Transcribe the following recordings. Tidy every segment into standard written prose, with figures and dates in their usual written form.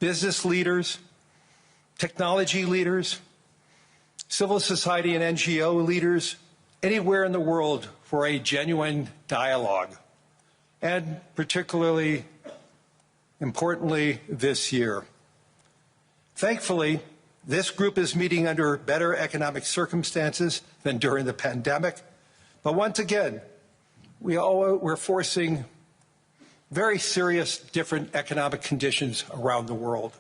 business leaders, technology leaders, civil society and NGO leaders anywhere in the world for a genuine dialogue, and particularly importantly this year. Thankfully, this group is meeting under better economic circumstances than during the pandemic, but once again, we're facing very serious different economic conditions around the world.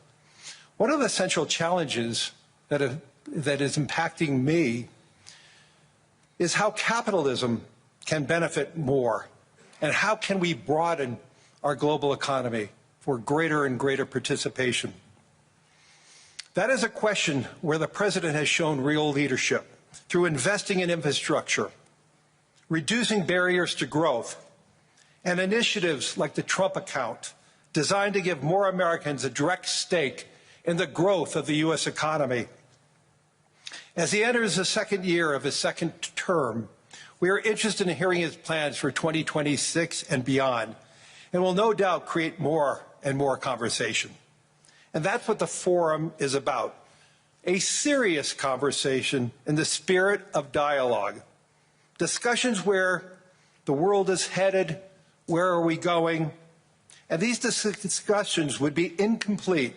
One of the central challenges that is impacting me is how capitalism can benefit more, and how can we broaden our global economy for greater and greater participation. That is a question where the President has shown real leadership through investing in infrastructure, reducing barriers to growth, and initiatives like the Trump account, designed to give more Americans a direct stake in the growth of the U.S. economy. As he enters the second year of his second term, we are interested in hearing his plans for 2026 and beyond, and will no doubt create more and more conversation. And that's what the forum is about, a serious conversation in the spirit of dialogue, discussions where the world is headed, where are we going, and these discussions would be incomplete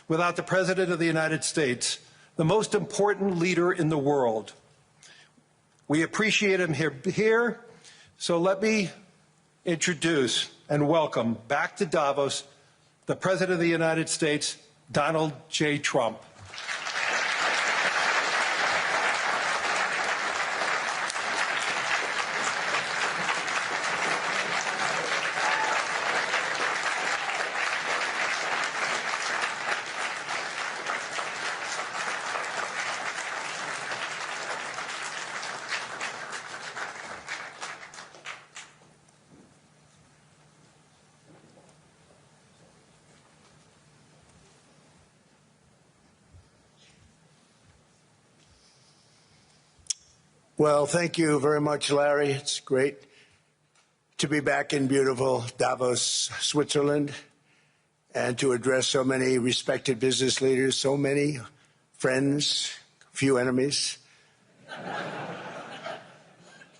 without the President of the United States, the most important leader in the world. We appreciate him here, so let me introduce and welcome back to Davos the President of the United States, Donald J. Trump. Well, thank you very much, Larry. It's great to be back in beautiful Davos, Switzerland, and to address so many respected business leaders, so many friends, few enemies,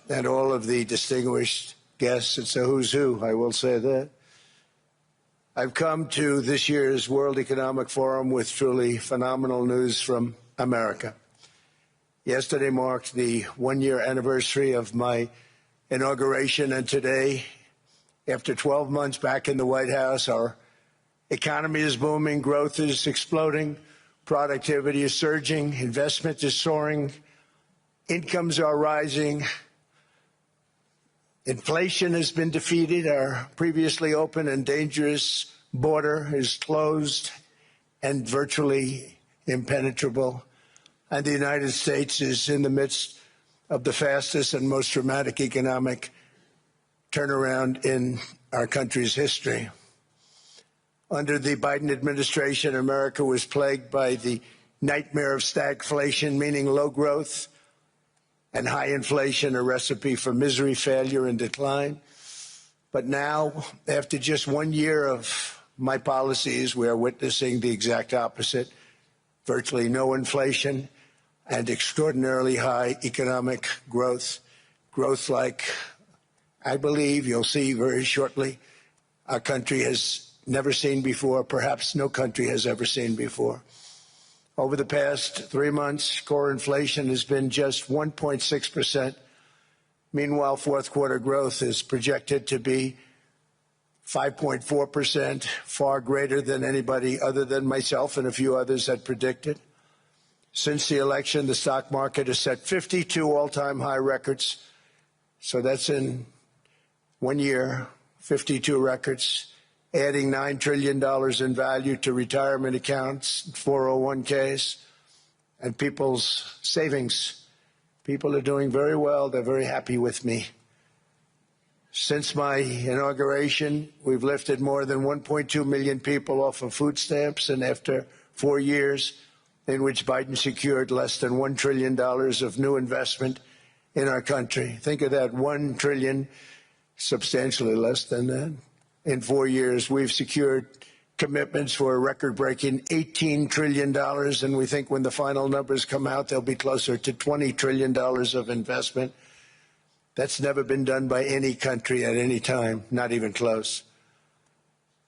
and all of the distinguished guests. It's a who's who, I will say that. I've come to this year's World Economic Forum with truly phenomenal news from America. Yesterday marked the one-year anniversary of my inauguration, and today, after 12 months back in the White House, our economy is booming, growth is exploding, productivity is surging, investment is soaring, incomes are rising, inflation has been defeated, our previously open and dangerous border is closed and virtually impenetrable. And the United States is in the midst of the fastest and most dramatic economic turnaround in our country's history. Under the Biden administration, America was plagued by the nightmare of stagflation, meaning low growth, and high inflation, a recipe for misery, failure, and decline. But now, after just 1 year of my policies, we are witnessing the exact opposite: virtually no inflation and extraordinarily high economic growth. Growth like, I believe, you'll see very shortly, our country has never seen before, perhaps no country has ever seen before. Over the past 3 months, core inflation has been just 1.6%. Meanwhile, fourth quarter growth is projected to be 5.4%, far greater than anybody other than myself and a few others had predicted. Since the election, the stock market has set 52 all-time high records. So that's in 1 year, 52 records, adding $9 trillion in value to retirement accounts, 401ks, and people's savings. People are doing very well. They're very happy with me. Since my inauguration, we've lifted more than 1.2 million people off of food stamps, and after 4 years in which Biden secured less than $1 trillion of new investment in our country. Think of that, $1 trillion, substantially less than that. in 4 years, we've secured commitments for a record-breaking $18 trillion, and we think when the final numbers come out, they'll be closer to $20 trillion of investment. That's never been done by any country at any time, not even close.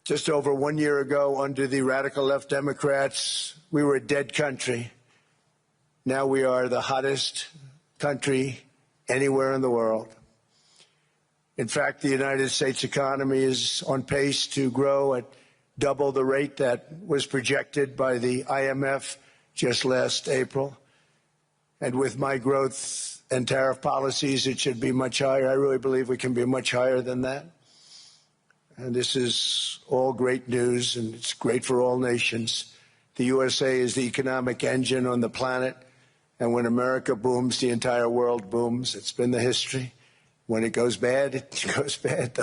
Just over 1 year ago, under the radical left Democrats, we were a dead country. Now we are the hottest country anywhere in the world. In fact, the United States economy is on pace to grow at double the rate that was projected by the IMF just last April. And with my growth and tariff policies, it should be much higher. I really believe we can be much higher than that. And this is all great news, and it's great for all nations. The USA is the economic engine on the planet, and when America booms, the entire world booms. It's been the history. When it goes bad, it goes bad.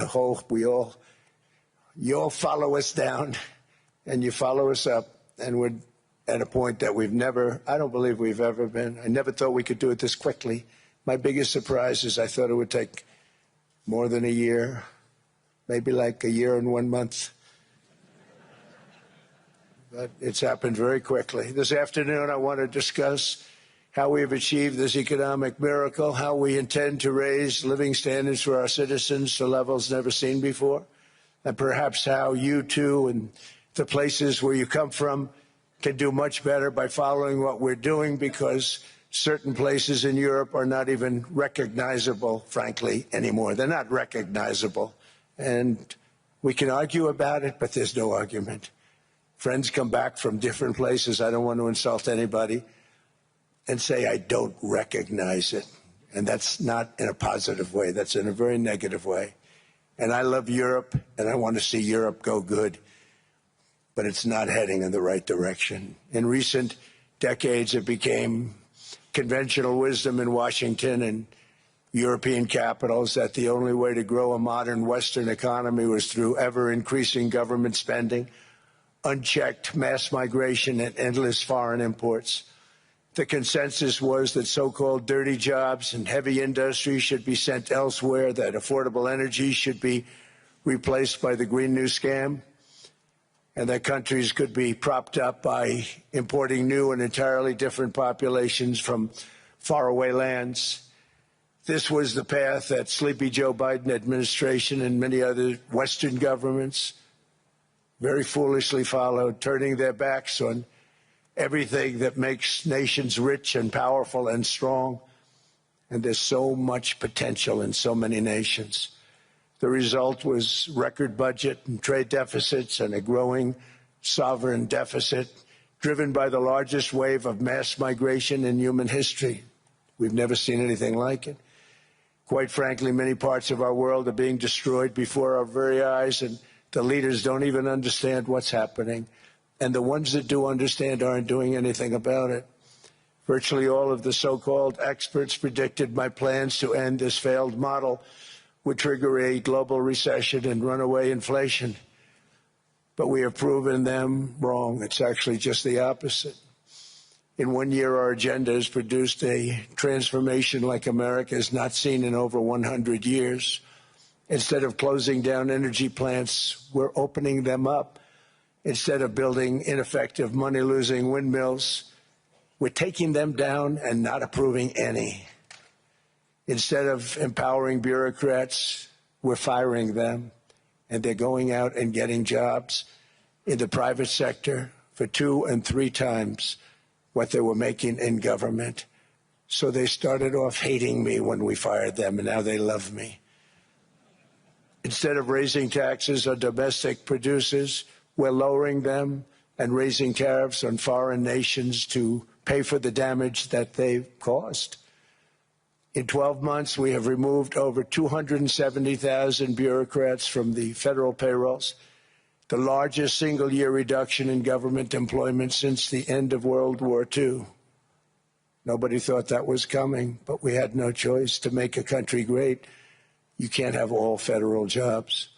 You all follow us down, and you follow us up, and we're at a point that I don't believe we've ever been. I never thought we could do it this quickly. My biggest surprise is I thought it would take more than a year, maybe like a year and 1 month. But it's happened very quickly. This afternoon, I want to discuss how we have achieved this economic miracle, how we intend to raise living standards for our citizens to levels never seen before, and perhaps how you too and the places where you come from can do much better by following what we're doing, because certain places in Europe are not even recognizable, frankly, anymore. They're not recognizable. And we can argue about it, but there's no argument. Friends come back from different places. I don't want to insult anybody and say I don't recognize it. And that's not in a positive way. That's in a very negative way. And I love Europe, and I want to see Europe go good, but it's not heading in the right direction. In recent decades, it became conventional wisdom in Washington and European capitals that the only way to grow a modern Western economy was through ever-increasing government spending, unchecked mass migration, and endless foreign imports. The consensus was that so-called dirty jobs and heavy industry should be sent elsewhere, that affordable energy should be replaced by the Green New Scam, and that countries could be propped up by importing new and entirely different populations from faraway lands. This was the path that Sleepy Joe Biden administration and many other Western governments very foolishly followed, turning their backs on everything that makes nations rich and powerful and strong. And there's so much potential in so many nations. The result was record budget and trade deficits and a growing sovereign deficit driven by the largest wave of mass migration in human history. We've never seen anything like it. Quite frankly, many parts of our world are being destroyed before our very eyes, and the leaders don't even understand what's happening. And the ones that do understand aren't doing anything about it. Virtually all of the so-called experts predicted my plans to end this failed model would trigger a global recession and runaway inflation. But we have proven them wrong. It's actually just the opposite. In 1 year, our agenda has produced a transformation like America has not seen in over 100 years. Instead of closing down energy plants, we're opening them up. Instead of building ineffective, money-losing windmills, we're taking them down and not approving any. Instead of empowering bureaucrats, we're firing them, and they're going out and getting jobs in the private sector for 2 and 3 times what they were making in government. So they started off hating me when we fired them, and now they love me. Instead of raising taxes on domestic producers, we're lowering them and raising tariffs on foreign nations to pay for the damage that they've caused. In 12 months, we have removed over 270,000 bureaucrats from the federal payrolls, the largest single-year reduction in government employment since the end of World War II. Nobody thought that was coming, but we had no choice. To make a country great, you can't have all federal jobs.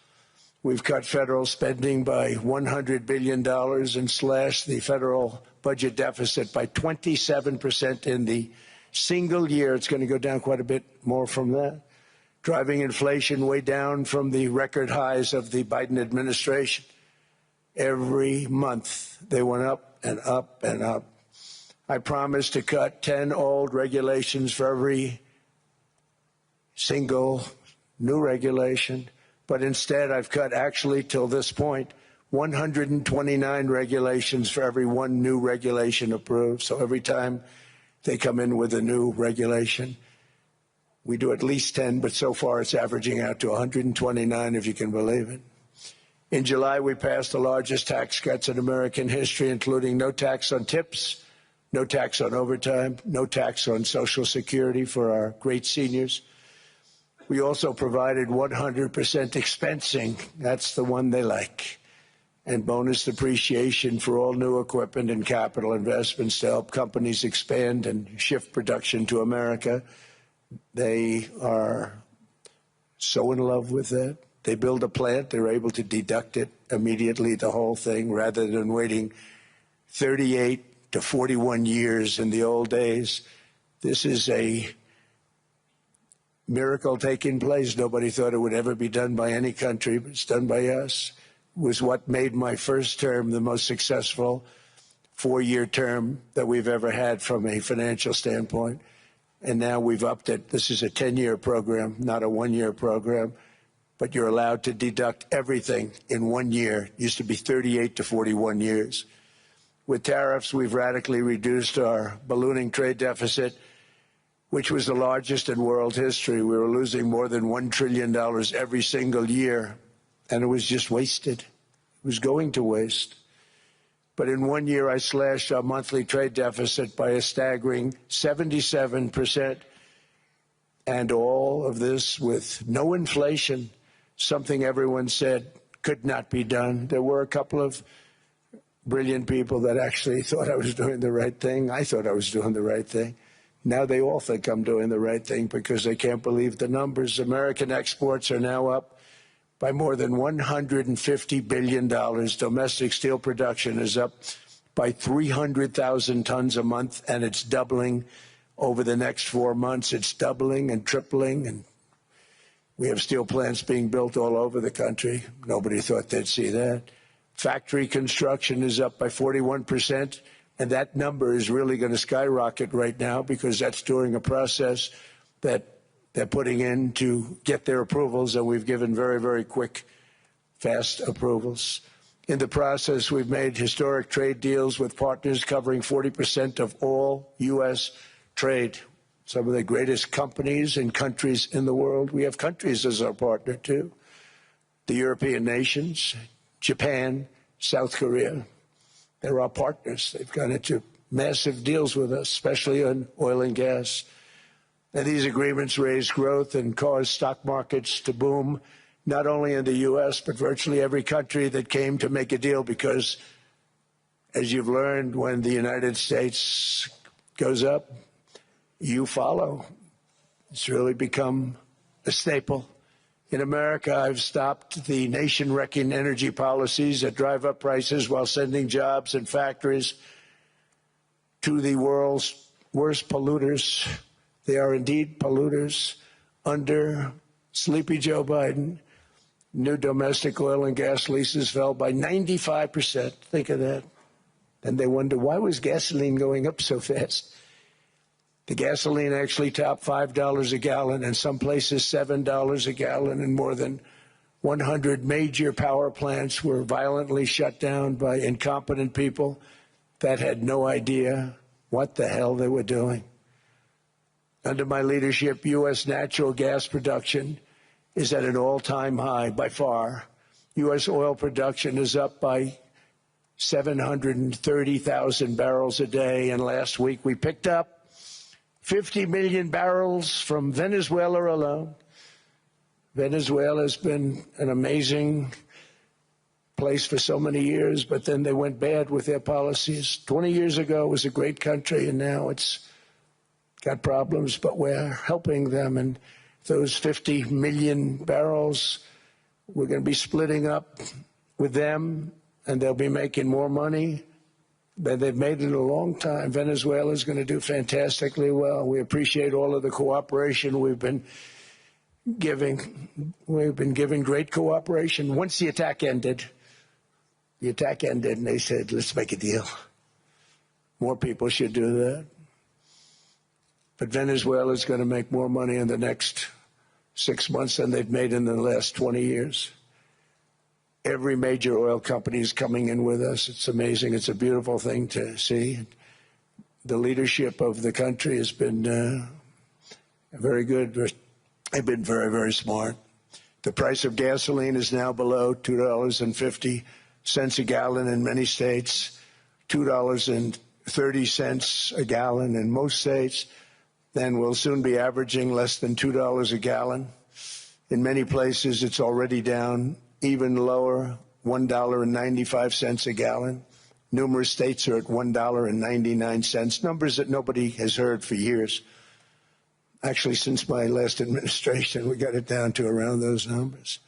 We've cut federal spending by $100 billion and slashed the federal budget deficit by 27% in the single year. It's going to go down quite a bit more from that. driving inflation way down from the record highs of the Biden administration. Every month, they went up and up and up. I promised to cut 10 old regulations for every single new regulation, but instead I've cut, actually, till this point, 129 regulations for every one new regulation approved. So every time they come in with a new regulation, we do at least 10, but so far it's averaging out to 129, if you can believe it. In July, we passed the largest tax cuts in American history, including no tax on tips, no tax on overtime, no tax on Social Security for our great seniors. We also provided 100% expensing, that's the one they like, and bonus depreciation for all new equipment and capital investments to help companies expand and shift production to America. They are so in love with that. They build a plant, they're able to deduct it immediately, the whole thing, rather than waiting 38 to 41 years in the old days. This is a miracle taking place. Nobody thought it would ever be done by any country, but it's done by us. It was what made my first term the most successful 4-year term that we've ever had from a financial standpoint. And now we've upped it. This is a 10-year program, not a 1-year program. But you're allowed to deduct everything in 1 year. It used to be 38 to 41 years. With tariffs, we've radically reduced our ballooning trade deficit, which was the largest in world history. We were losing more than $1 trillion every single year, and it was just wasted. It was going to waste. But in 1 year, I slashed our monthly trade deficit by a staggering 77%, and all of this with no inflation, something everyone said could not be done. There were a couple of brilliant people that actually thought I was doing the right thing. I thought I was doing the right thing. Now they all think I'm doing the right thing because they can't believe the numbers. American exports are now up by more than $150 billion. Domestic steel production is up by 300,000 tons a month, and it's doubling over the next 4 months. It's doubling and tripling, and we have steel plants being built all over the country. Nobody thought they'd see that. Factory construction is up by 41%, and that number is really going to skyrocket right now because that's during a process that they're putting in to get their approvals, and we've given very, very quick, fast approvals. In the process, we've made historic trade deals with partners covering 40% of all U.S. trade. Some of the greatest companies and countries in the world. We have countries as our partner, too. The European nations, Japan, South Korea. They're our partners. They've gone into massive deals with us, especially on oil and gas. And these agreements raise growth and cause stock markets to boom, not only in the U.S., but virtually every country that came to make a deal, because, as you've learned, when the United States goes up, you follow. It's really become a staple. In America, I've stopped the nation-wrecking energy policies that drive up prices while sending jobs and factories to the world's worst polluters. They are indeed polluters. Under sleepy Joe Biden, new domestic oil and gas leases fell by 95%. Think of that. And they wonder, why was gasoline going up so fast? The gasoline actually topped $5 a gallon, and some places $7 a gallon, and more than 100 major power plants were violently shut down by incompetent people that had no idea what the hell they were doing. Under my leadership, U.S. natural gas production is at an all-time high by far. U.S. oil production is up by 730,000 barrels a day, and last week we picked up 50 million barrels from Venezuela alone. Venezuela has been an amazing place for so many years, but then they went bad with their policies. 20 years ago, it was a great country, and now it's got problems, but we're helping them. And those 50 million barrels, we're going to be splitting up with them, and they'll be making more money. But they've made it a long time. Venezuela is going to do fantastically well. We appreciate all of the cooperation we've been we've been giving great cooperation. Once the attack ended, and they said, let's make a deal. More people should do that. But Venezuela is going to make more money in the next 6 months than they've made in the last 20 years. Every major oil company is coming in with us. It's amazing. It's a beautiful thing to see. The leadership of the country has been very good. They've been very, very smart. The price of gasoline is now below $2.50 a gallon in many states, $2.30 a gallon in most states. Then we'll soon be averaging less than $2 a gallon. In many places, it's already down even lower, $1.95 a gallon. Numerous states are at $1.99, numbers that nobody has heard for years. Actually, since my last administration, we got it down to around those numbers.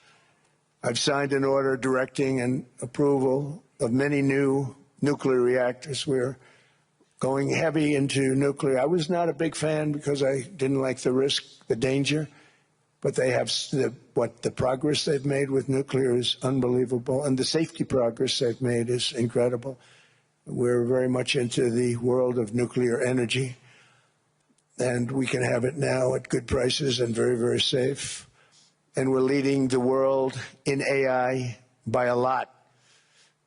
I've signed an order directing and approval of many new nuclear reactors. We're going heavy into nuclear. I was not a big fan because I didn't like the risk, the danger, but they have the progress they've made with nuclear is unbelievable, and the safety progress they've made is incredible. We're very much into the world of nuclear energy, and we can have it now at good prices and very, very safe. And we're leading the world in AI by a lot.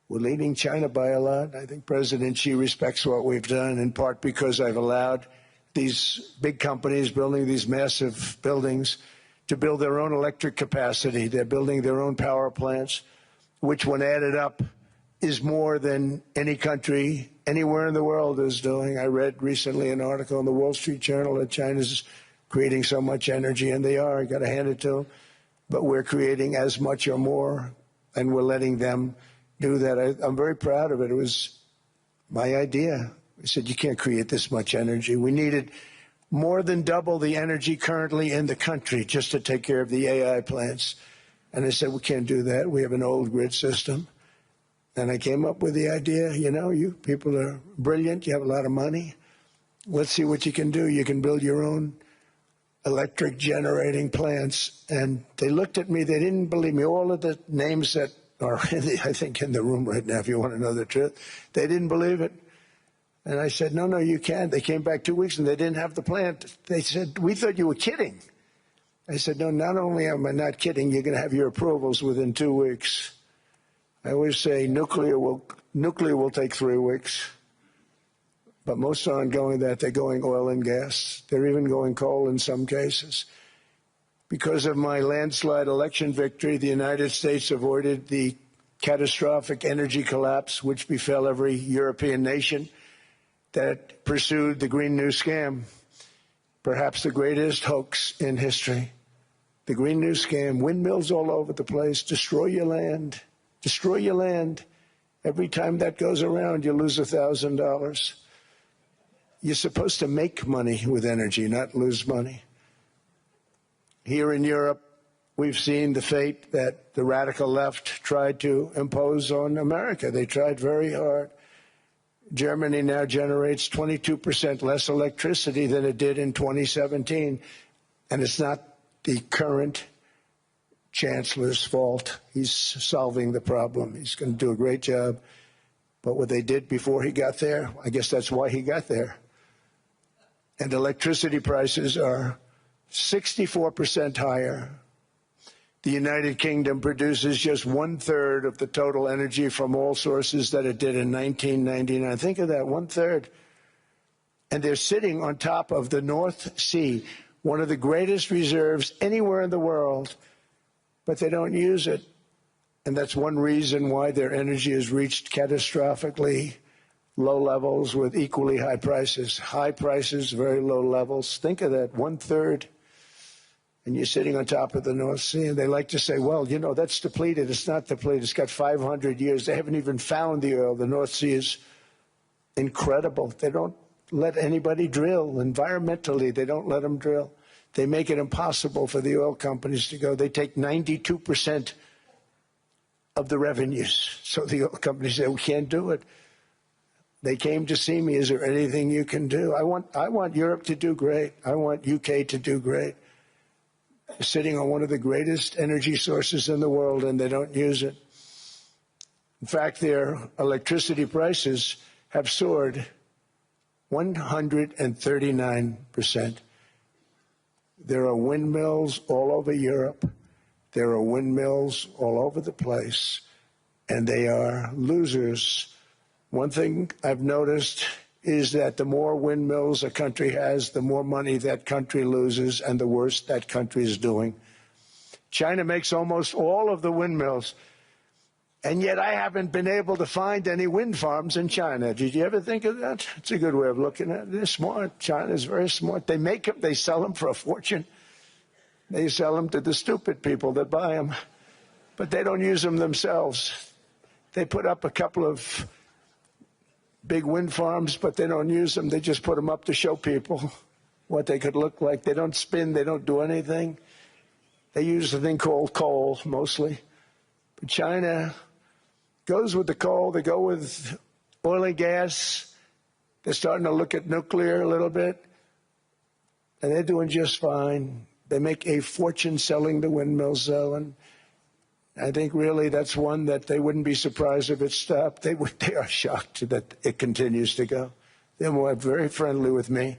We're leading China by a lot. I think President Xi respects what we've done, in part because I've allowed these big companies building these massive buildings to build their own electric capacity. They're building their own power plants, which when added up is more than any country anywhere in the world is doing. I read recently an article in the Wall Street Journal that China's creating so much energy, and they are. I got to hand it to them. But we're creating as much or more, and we're letting them do that. I'm very proud of it. It was my idea. I said, you can't create this much energy. We needed more than double the energy currently in the country just to take care of the AI plants. And I said, we can't do that. We have an old grid system. And I came up with the idea, you know, you people are brilliant. You have a lot of money. Let's see what you can do. You can build your own electric generating plants. And they looked at me. They didn't believe me. All of the names that are, I think, in the room right now, if you want to know the truth, they didn't believe it. And I said, no, you can't. They came back 2 weeks and they didn't have the plant. They said, we thought you were kidding. I said, no, not only am I not kidding, you're going to have your approvals within 2 weeks. I always say nuclear will take 3 weeks. But most aren't going that. They're going oil and gas. They're even going coal in some cases. Because of my landslide election victory, the United States avoided the catastrophic energy collapse which befell every European nation that pursued the Green New Scam, perhaps the greatest hoax in history. The Green New Scam, windmills all over the place, destroy your land, destroy your land. Every time that goes around, you lose $1,000. You're supposed to make money with energy, not lose money. Here in Europe, we've seen the fate that the radical left tried to impose on America. They tried very hard. Germany now generates 22% less electricity than it did in 2017. And it's not the current chancellor's fault. He's solving the problem. He's going to do a great job. But what they did before he got there, I guess that's why he got there. And electricity prices are 64% higher. The United Kingdom produces just 1/3 of the total energy from all sources that it did in 1999. Think of that, 1/3. And they're sitting on top of the North Sea, one of the greatest reserves anywhere in the world, but they don't use it. And that's one reason why their energy has reached catastrophically low levels with equally high prices. High prices, very low levels. Think of that, 1/3. And you're sitting on top of the North Sea, and they like to say, well, you know, that's depleted. It's not depleted. It's got 500 years. They haven't even found the oil. The North Sea is incredible. They don't let anybody drill. Environmentally, they don't let them drill. They make it impossible for the oil companies to go. They take 92% of the revenues. So the oil companies say, we can't do it. They came to see me. Is there anything you can do? I want Europe to do great. I want UK to do great. They're sitting on one of the greatest energy sources in the world, and they don't use it. In fact, their electricity prices have soared 139%. There are windmills all over Europe. There are windmills all over the place, and they are losers. One thing I've noticed is that the more windmills a country has, the more money that country loses and the worse that country is doing. China makes almost all of the windmills, and yet I haven't been able to find any wind farms in China. Did you ever think of that? It's a good way of looking at it. They're smart. China is very smart. They make them, they sell them for a fortune. They sell them to the stupid people that buy them, but they don't use them themselves. They put up a couple of big wind farms, but they don't use them. They just put them up to show people what they could look like. They don't spin. They don't do anything. They use a thing called coal, mostly. But China goes with the coal. They go with oil and gas. They're starting to look at nuclear a little bit, and they're doing just fine. They make a fortune selling the windmills, though, and I think really that's one that they wouldn't be surprised if it stopped. They are shocked that it continues to go. They're very friendly with me.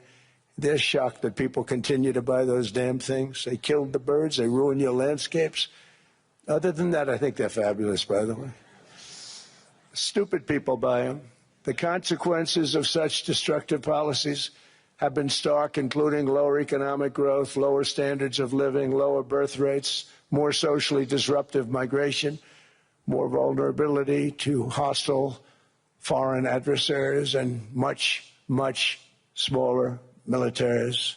They're shocked that people continue to buy those damn things. They killed the birds. They ruin your landscapes. Other than that, I think they're fabulous, by the way. Stupid people buy them. The consequences of such destructive policies have been stark, including lower economic growth, lower standards of living, lower birth rates, more socially disruptive migration, more vulnerability to hostile foreign adversaries, and much, much smaller militaries.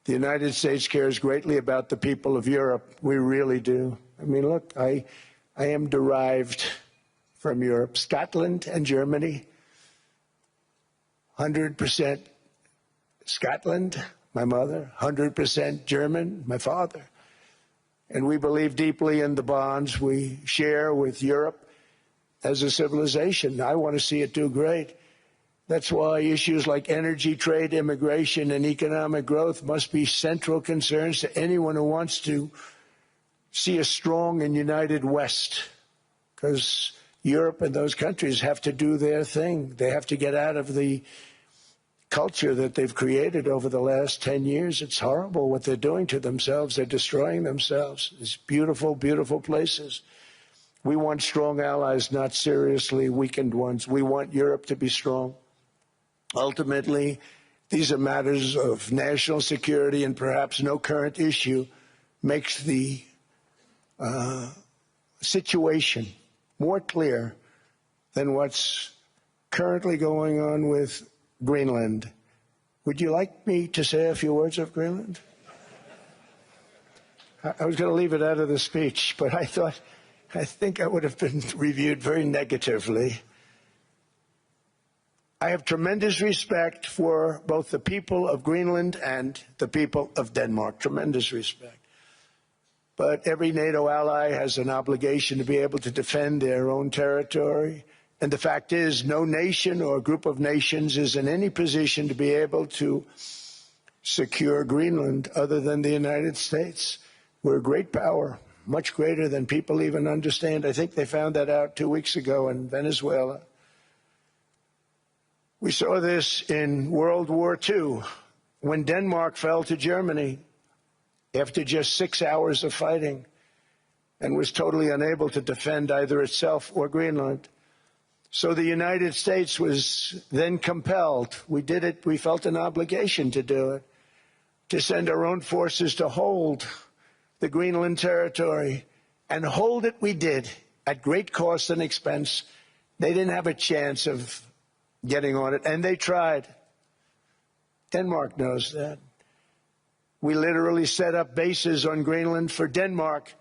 The United States cares greatly about the people of Europe. We really do. I mean, look, I am derived from Europe. Scotland and Germany, 100% Scotland, my mother, 100% German, my father. And we believe deeply in the bonds we share with Europe as a civilization. I want to see it do great. That's why issues like energy, trade, immigration, and economic growth must be central concerns to anyone who wants to see a strong and united West, because Europe and those countries have to do their thing. They have to get out of the culture that they've created over the last 10 years. It's horrible what they're doing to themselves. They're destroying themselves. It's beautiful, beautiful places. We want strong allies, not seriously weakened ones. We want Europe to be strong. Ultimately, these are matters of national security, and perhaps no current issue makes the situation more clear than what's currently going on with Greenland. Would you like me to say a few words of Greenland? I was going to leave it out of the speech, but I think I would have been reviewed very negatively. I have tremendous respect for both the people of Greenland and the people of Denmark, tremendous respect. But every NATO ally has an obligation to be able to defend their own territory. And the fact is, no nation or group of nations is in any position to be able to secure Greenland other than the United States. We're a great power, much greater than people even understand. I think they found that out 2 weeks ago in Venezuela. We saw this in World War II, when Denmark fell to Germany after just 6 hours of fighting and was totally unable to defend either itself or Greenland. So the United States was then compelled, we did it, we felt an obligation to do it, to send our own forces to hold the Greenland territory, and hold it we did at great cost and expense. They didn't have a chance of getting on it, and they tried. Denmark knows that. We literally set up bases on Greenland for Denmark.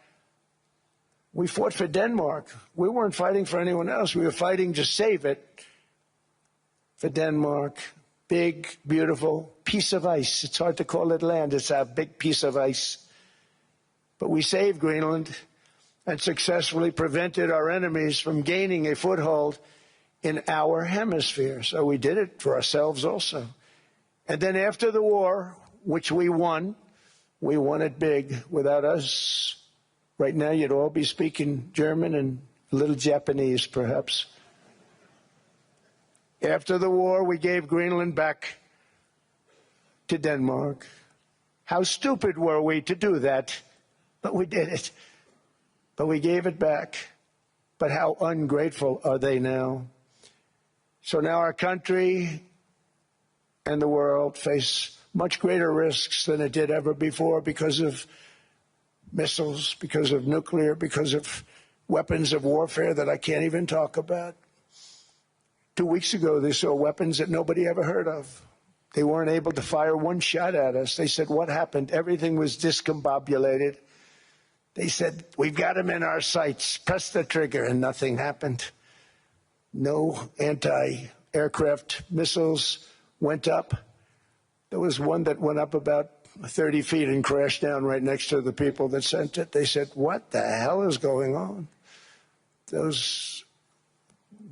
We fought for Denmark. We weren't fighting for anyone else. We were fighting to save it for Denmark. Big, beautiful piece of ice. It's hard to call it land. It's a big piece of ice. But we saved Greenland and successfully prevented our enemies from gaining a foothold in our hemisphere. So we did it for ourselves also. And then after the war, which we won, We won it big. Without us, right now you'd all be speaking German and a little Japanese, perhaps. After the war, we gave Greenland back to Denmark. How stupid were we to do that? But we did it. But we gave it back. But how ungrateful are they now? So now our country and the world face much greater risks than it did ever before because of missiles, because of nuclear, because of weapons of warfare that I can't even talk about. 2 weeks ago, they saw weapons that nobody ever heard of. They weren't able to fire one shot at us. They said, what happened? Everything was discombobulated. They said, we've got them in our sights. Press the trigger, and nothing happened. No anti-aircraft missiles went up. There was one that went up about 30 feet and crashed down right next to the people that sent it. They said, what the hell is going on? Those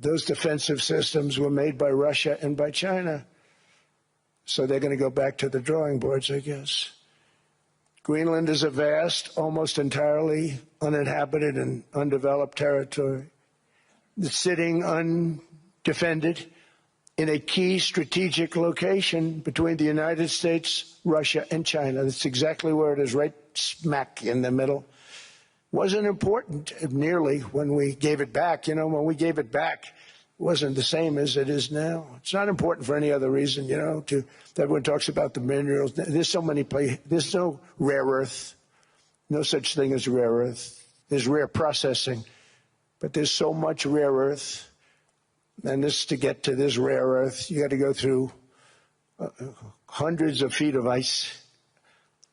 defensive systems were made by Russia and by China. So they're going to go back to the drawing boards, I guess. Greenland is a vast, almost entirely uninhabited and undeveloped territory. It's sitting undefended in a key strategic location between the United States, Russia, and China. That's exactly where it is, right smack in the middle. Wasn't important nearly when we gave it back. You know, when we gave it back, it wasn't the same as it is now. It's not important for any other reason, you know, everyone talks about the minerals. There's so many places. There's no rare earth, no such thing as rare earth. There's rare processing, but there's so much rare earth. And to get to this rare earth, you got to go through hundreds of feet of ice.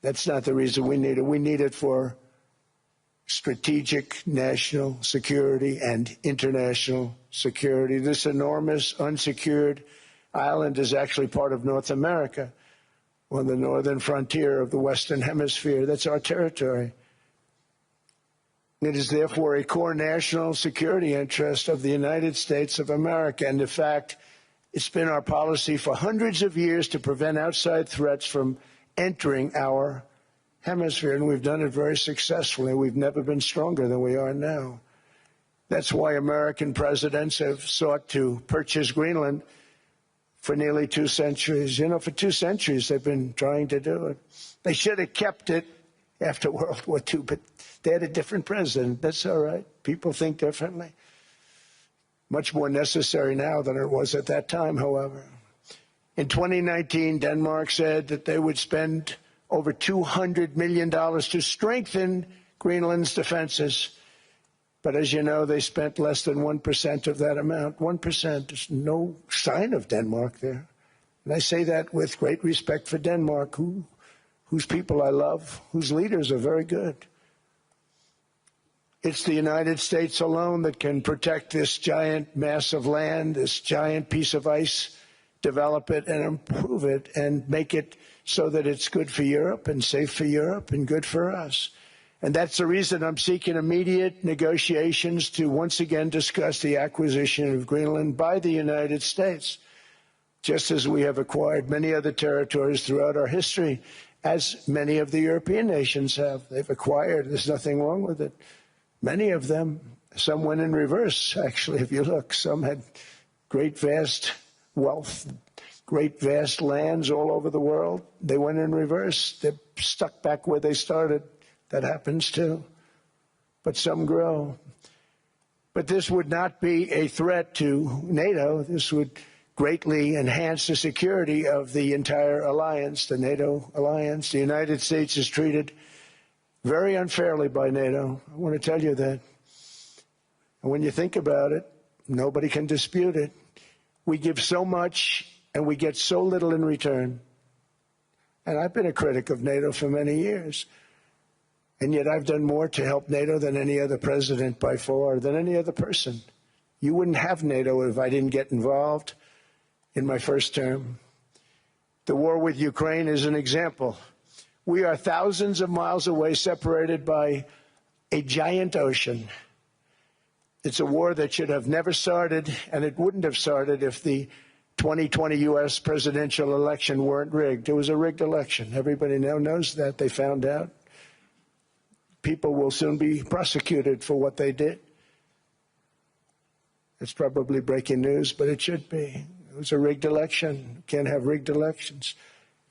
That's not the reason we need it. We need it for strategic national security and international security. This enormous unsecured island is actually part of North America, on the northern frontier of the Western Hemisphere. That's our territory. It is therefore a core national security interest of the United States of America. And in fact, it's been our policy for hundreds of years to prevent outside threats from entering our hemisphere, and we've done it very successfully. We've never been stronger than we are now. That's why American presidents have sought to purchase Greenland for nearly 2 centuries. You know, for 2 centuries they've been trying to do it. They should have kept it after World War II, but they had a different president. That's all right. People think differently. Much more necessary now than it was at that time, however. In 2019, Denmark said that they would spend over $200 million to strengthen Greenland's defenses. But as you know, they spent less than 1% of that amount. 1%. There's no sign of Denmark there. And I say that with great respect for Denmark, whose people I love, whose leaders are very good. It's the United States alone that can protect this giant mass of land, this giant piece of ice, develop it and improve it and make it so that it's good for Europe and safe for Europe and good for us. And that's the reason I'm seeking immediate negotiations to once again discuss the acquisition of Greenland by the United States, just as we have acquired many other territories throughout our history, as many of the European nations have. They've acquired. There's nothing wrong with it. Many of them, some went in reverse, actually, if you look. Some had great, vast wealth, great, vast lands all over the world. They went in reverse. They're stuck back where they started. That happens too. But some grow. But this would not be a threat to NATO. This would greatly enhance the security of the entire alliance, the NATO alliance. The United States is treated very unfairly by NATO. I want to tell you that. And when you think about it, nobody can dispute it. We give so much and we get so little in return. And I've been a critic of NATO for many years. And yet I've done more to help NATO than any other president by far, than any other person. You wouldn't have NATO if I didn't get involved in my first term. The war with Ukraine is an example. We are thousands of miles away, separated by a giant ocean. It's a war that should have never started, and it wouldn't have started if the 2020 U.S. presidential election weren't rigged. It was a rigged election. Everybody now knows that. They found out. People will soon be prosecuted for what they did. It's probably breaking news, but it should be. It was a rigged election. You can't have rigged elections.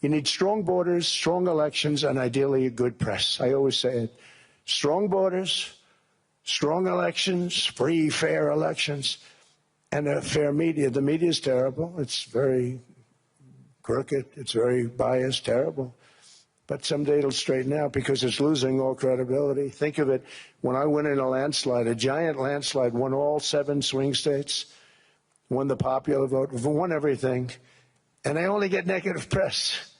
You need strong borders, strong elections, and ideally a good press. I always say it. Strong borders, strong elections, free, fair elections, and a fair media. The media is terrible. It's very crooked. It's very biased, terrible. But someday it'll straighten out because it's losing all credibility. Think of it. When I went in a landslide, a giant landslide, won all 7 swing states, won the popular vote, won everything, and I only get negative press.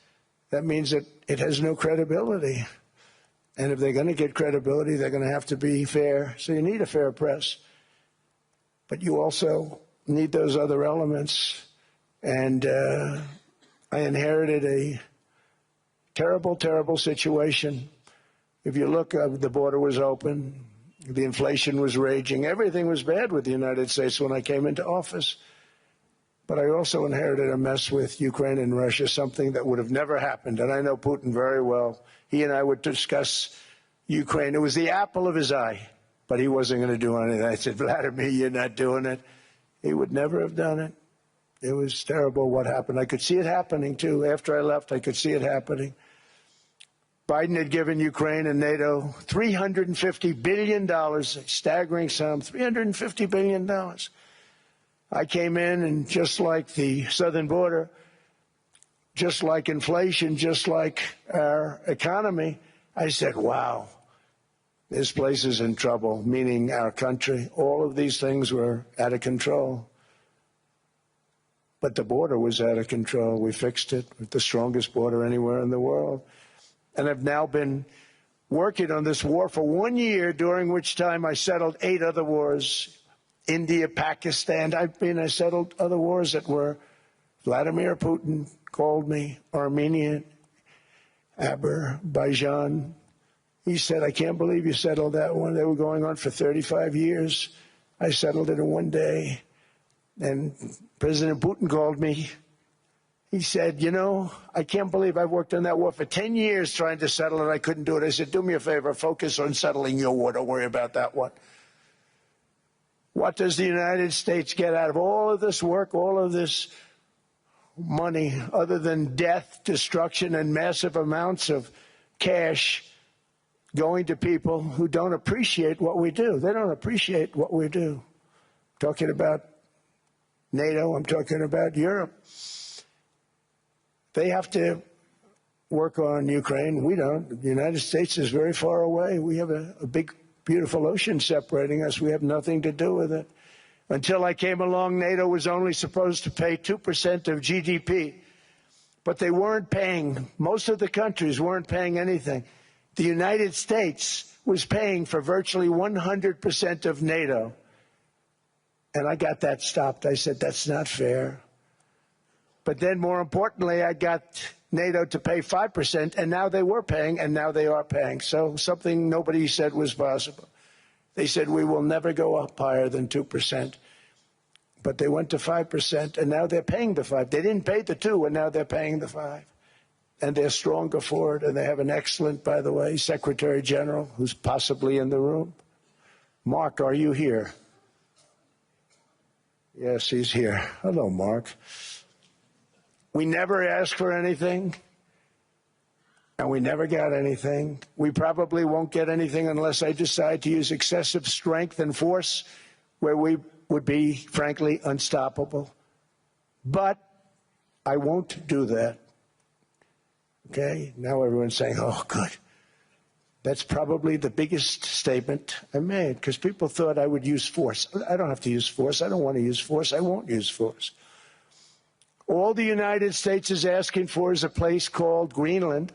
That means that it has no credibility. And if they're going to get credibility, they're going to have to be fair. So you need a fair press. But you also need those other elements. And I inherited a terrible, terrible situation. If you look, the border was open. The inflation was raging. Everything was bad with the United States when I came into office. But I also inherited a mess with Ukraine and Russia, something that would have never happened. And I know Putin very well. He and I would discuss Ukraine. It was the apple of his eye, but he wasn't going to do anything. I said, Vladimir, you're not doing it. He would never have done it. It was terrible what happened. I could see it happening, too. After I left, I could see it happening. Biden had given Ukraine and NATO $350 billion, a staggering sum, $350 billion. I came in, and just like the southern border, just like inflation, just like our economy, I said, wow, this place is in trouble, meaning our country. All of these things were out of control. But the border was out of control. We fixed it with the strongest border anywhere in the world. And I've now been working on this war for 1 year, during which time I settled 8 other wars. India, Pakistan. I settled other wars that were Vladimir Putin called me, Armenia, Azerbaijan. He said, I can't believe you settled that one. They were going on for 35 years. I settled it in 1 day. And President Putin called me. He said, you know, I can't believe I've worked on that war for 10 years trying to settle it. I couldn't do it. I said, do me a favor, focus on settling your war. Don't worry about that one. What does the United States get out of all of this work, all of this money, other than death, destruction, and massive amounts of cash going to people who don't appreciate what we do? They don't appreciate what we do. I'm talking about NATO. I'm talking about Europe. They have to work on Ukraine. We don't. The United States is very far away. We have a big, beautiful ocean separating us. We have nothing to do with it. Until I came along, NATO was only supposed to pay 2% of GDP. But they weren't paying. Most of the countries weren't paying anything. The United States was paying for virtually 100% of NATO. And I got that stopped. I said, that's not fair. But then, more importantly, I got NATO to pay 5%, and now they were paying, and now they are paying. So something nobody said was possible. They said, we will never go up higher than 2%. But they went to 5%, and now they're paying the 5%. They didn't pay the 2%, and now they're paying the 5%. And they're stronger for it, and they have an excellent, by the way, Secretary General, who's possibly in the room. Mark, are you here? Yes, he's here. Hello, Mark. We never asked for anything, and we never got anything. We probably won't get anything unless I decide to use excessive strength and force, where we would be, frankly, unstoppable. But I won't do that. Okay? Now everyone's saying, oh, good. That's probably the biggest statement I made, because people thought I would use force. I don't have to use force. I don't want to use force. I won't use force. All the United States is asking for is a place called Greenland,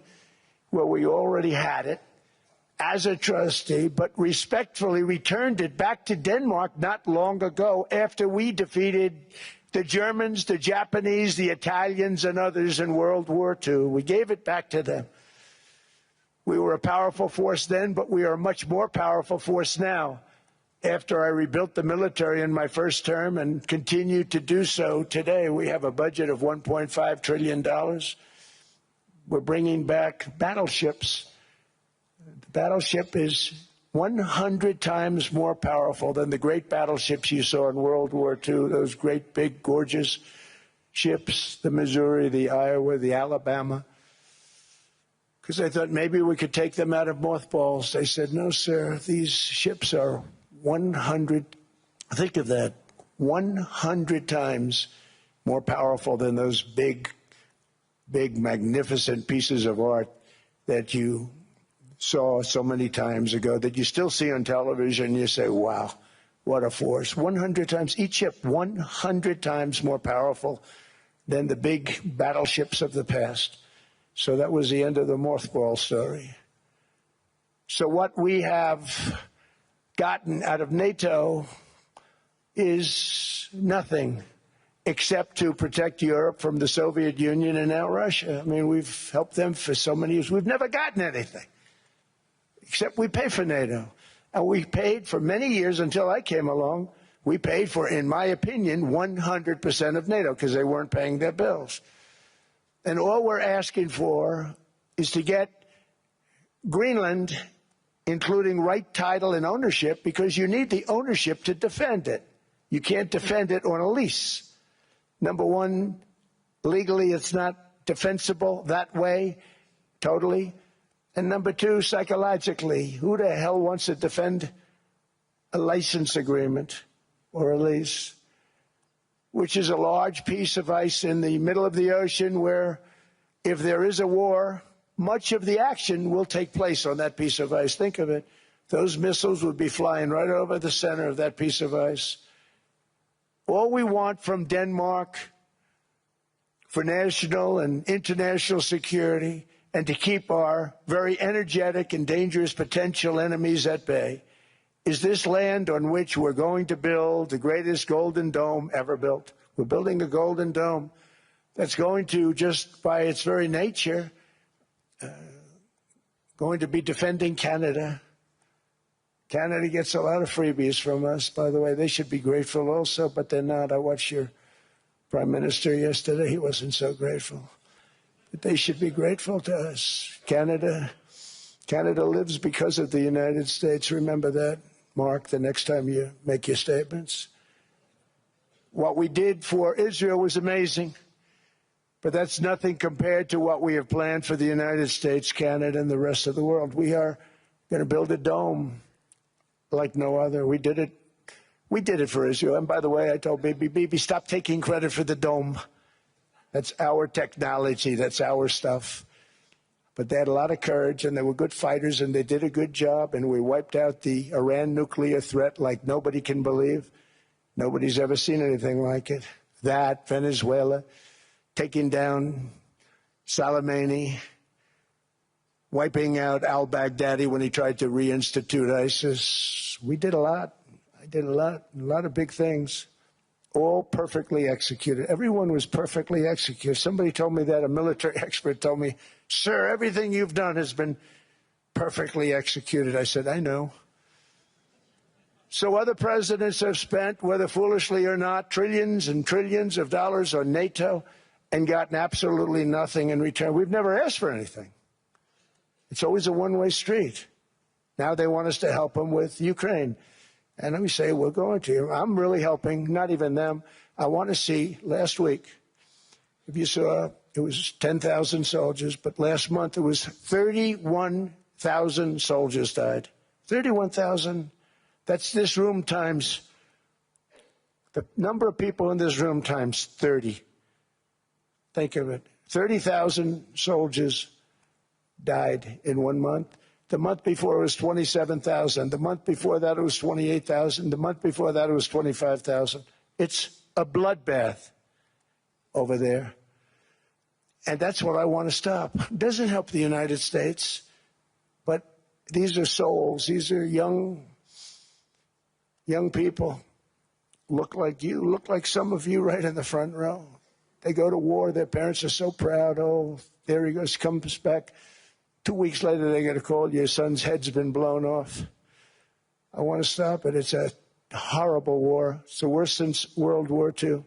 where we already had it, as a trustee, but respectfully returned it back to Denmark not long ago after we defeated the Germans, the Japanese, the Italians, and others in World War II. We gave it back to them. We were a powerful force then, but we are a much more powerful force now. after I rebuilt the military in my first term and continue to do so today. We have a budget of $1.5 trillion. We're bringing back battleships. The battleship is 100 times more powerful than the great battleships you saw in World War II, those great, big, gorgeous ships, the Missouri, the Iowa, the Alabama. Because I thought maybe we could take them out of mothballs. They said, no, sir, these ships are 100, think of that, 100 times more powerful than those big, magnificent pieces of art that you saw so many times ago, that you still see on television. You say, wow, what a force. 100 times, each ship 100 times more powerful than the big battleships of the past. So that was the end of the mothball story. So what we have gotten out of NATO is nothing except to protect Europe from the Soviet Union and now Russia. I mean, we've helped them for so many years. We've never gotten anything, except we pay for NATO. And we paid for many years until I came along. We paid for, in my opinion, 100% of NATO because they weren't paying their bills. And all we're asking for is to get Greenland, including right title and ownership, because you need the ownership to defend it. You can't defend it on a lease. Number one, legally it's not defensible that way, totally. And number two, psychologically, who the hell wants to defend a license agreement or a lease, which is a large piece of ice in the middle of the ocean where if there is a war, much of the action will take place on that piece of ice. Think of it. Those missiles would be flying right over the center of that piece of ice. All we want from Denmark for national and international security and to keep our very energetic and dangerous potential enemies at bay is this land on which we're going to build the greatest golden dome ever built. We're building a golden dome that's going to, just by its very nature, going to be defending Canada. Canada gets a lot of freebies from us, by the way. They should be grateful also, but they're not. I watched your Prime Minister yesterday. He wasn't so grateful. But they should be grateful to us. Canada lives because of the United States. Remember that, Mark, the next time you make your statements. What we did for Israel was amazing, but that's nothing compared to what we have planned for the United States, Canada, and the rest of the world. We are going to build a dome like no other. We did it for Israel. And by the way, I told Bibi, stop taking credit for the dome. That's our technology. That's our stuff. But they had a lot of courage, and they were good fighters, and they did a good job, and we wiped out the Iran nuclear threat like nobody can believe. Nobody's ever seen anything like it. That, Venezuela, taking down Soleimani, wiping out al-Baghdadi when he tried to reinstitute ISIS. We did a lot. I did a lot of big things, all perfectly executed. Everyone was perfectly executed. Somebody told me that, a military expert told me, sir, everything you've done has been perfectly executed. I said, I know. So other presidents have spent, whether foolishly or not, trillions and trillions of dollars on NATO and gotten absolutely nothing in return. We've never asked for anything. It's always a one-way street. Now they want us to help them with Ukraine. And we say, we're going to. I'm really helping, not even them. I want to see, last week, if you saw, it was 10,000 soldiers, but last month it was 31,000 soldiers died. 31,000. That's this room times, the number of people in this room times 30. Think of it. 30,000 soldiers died in 1 month. The month before it was 27,000. The month before that it was 28,000. The month before that it was 25,000. It's a bloodbath over there. And that's what I want to stop. It doesn't help the United States, but these are souls. These are young people. Look like you, look like some of you right in the front row. They go to war. Their parents are so proud. Oh, there he goes, comes back. 2 weeks later, they get a call, your son's head's been blown off. I want to stop it. It's a horrible war. It's the worst since World War II.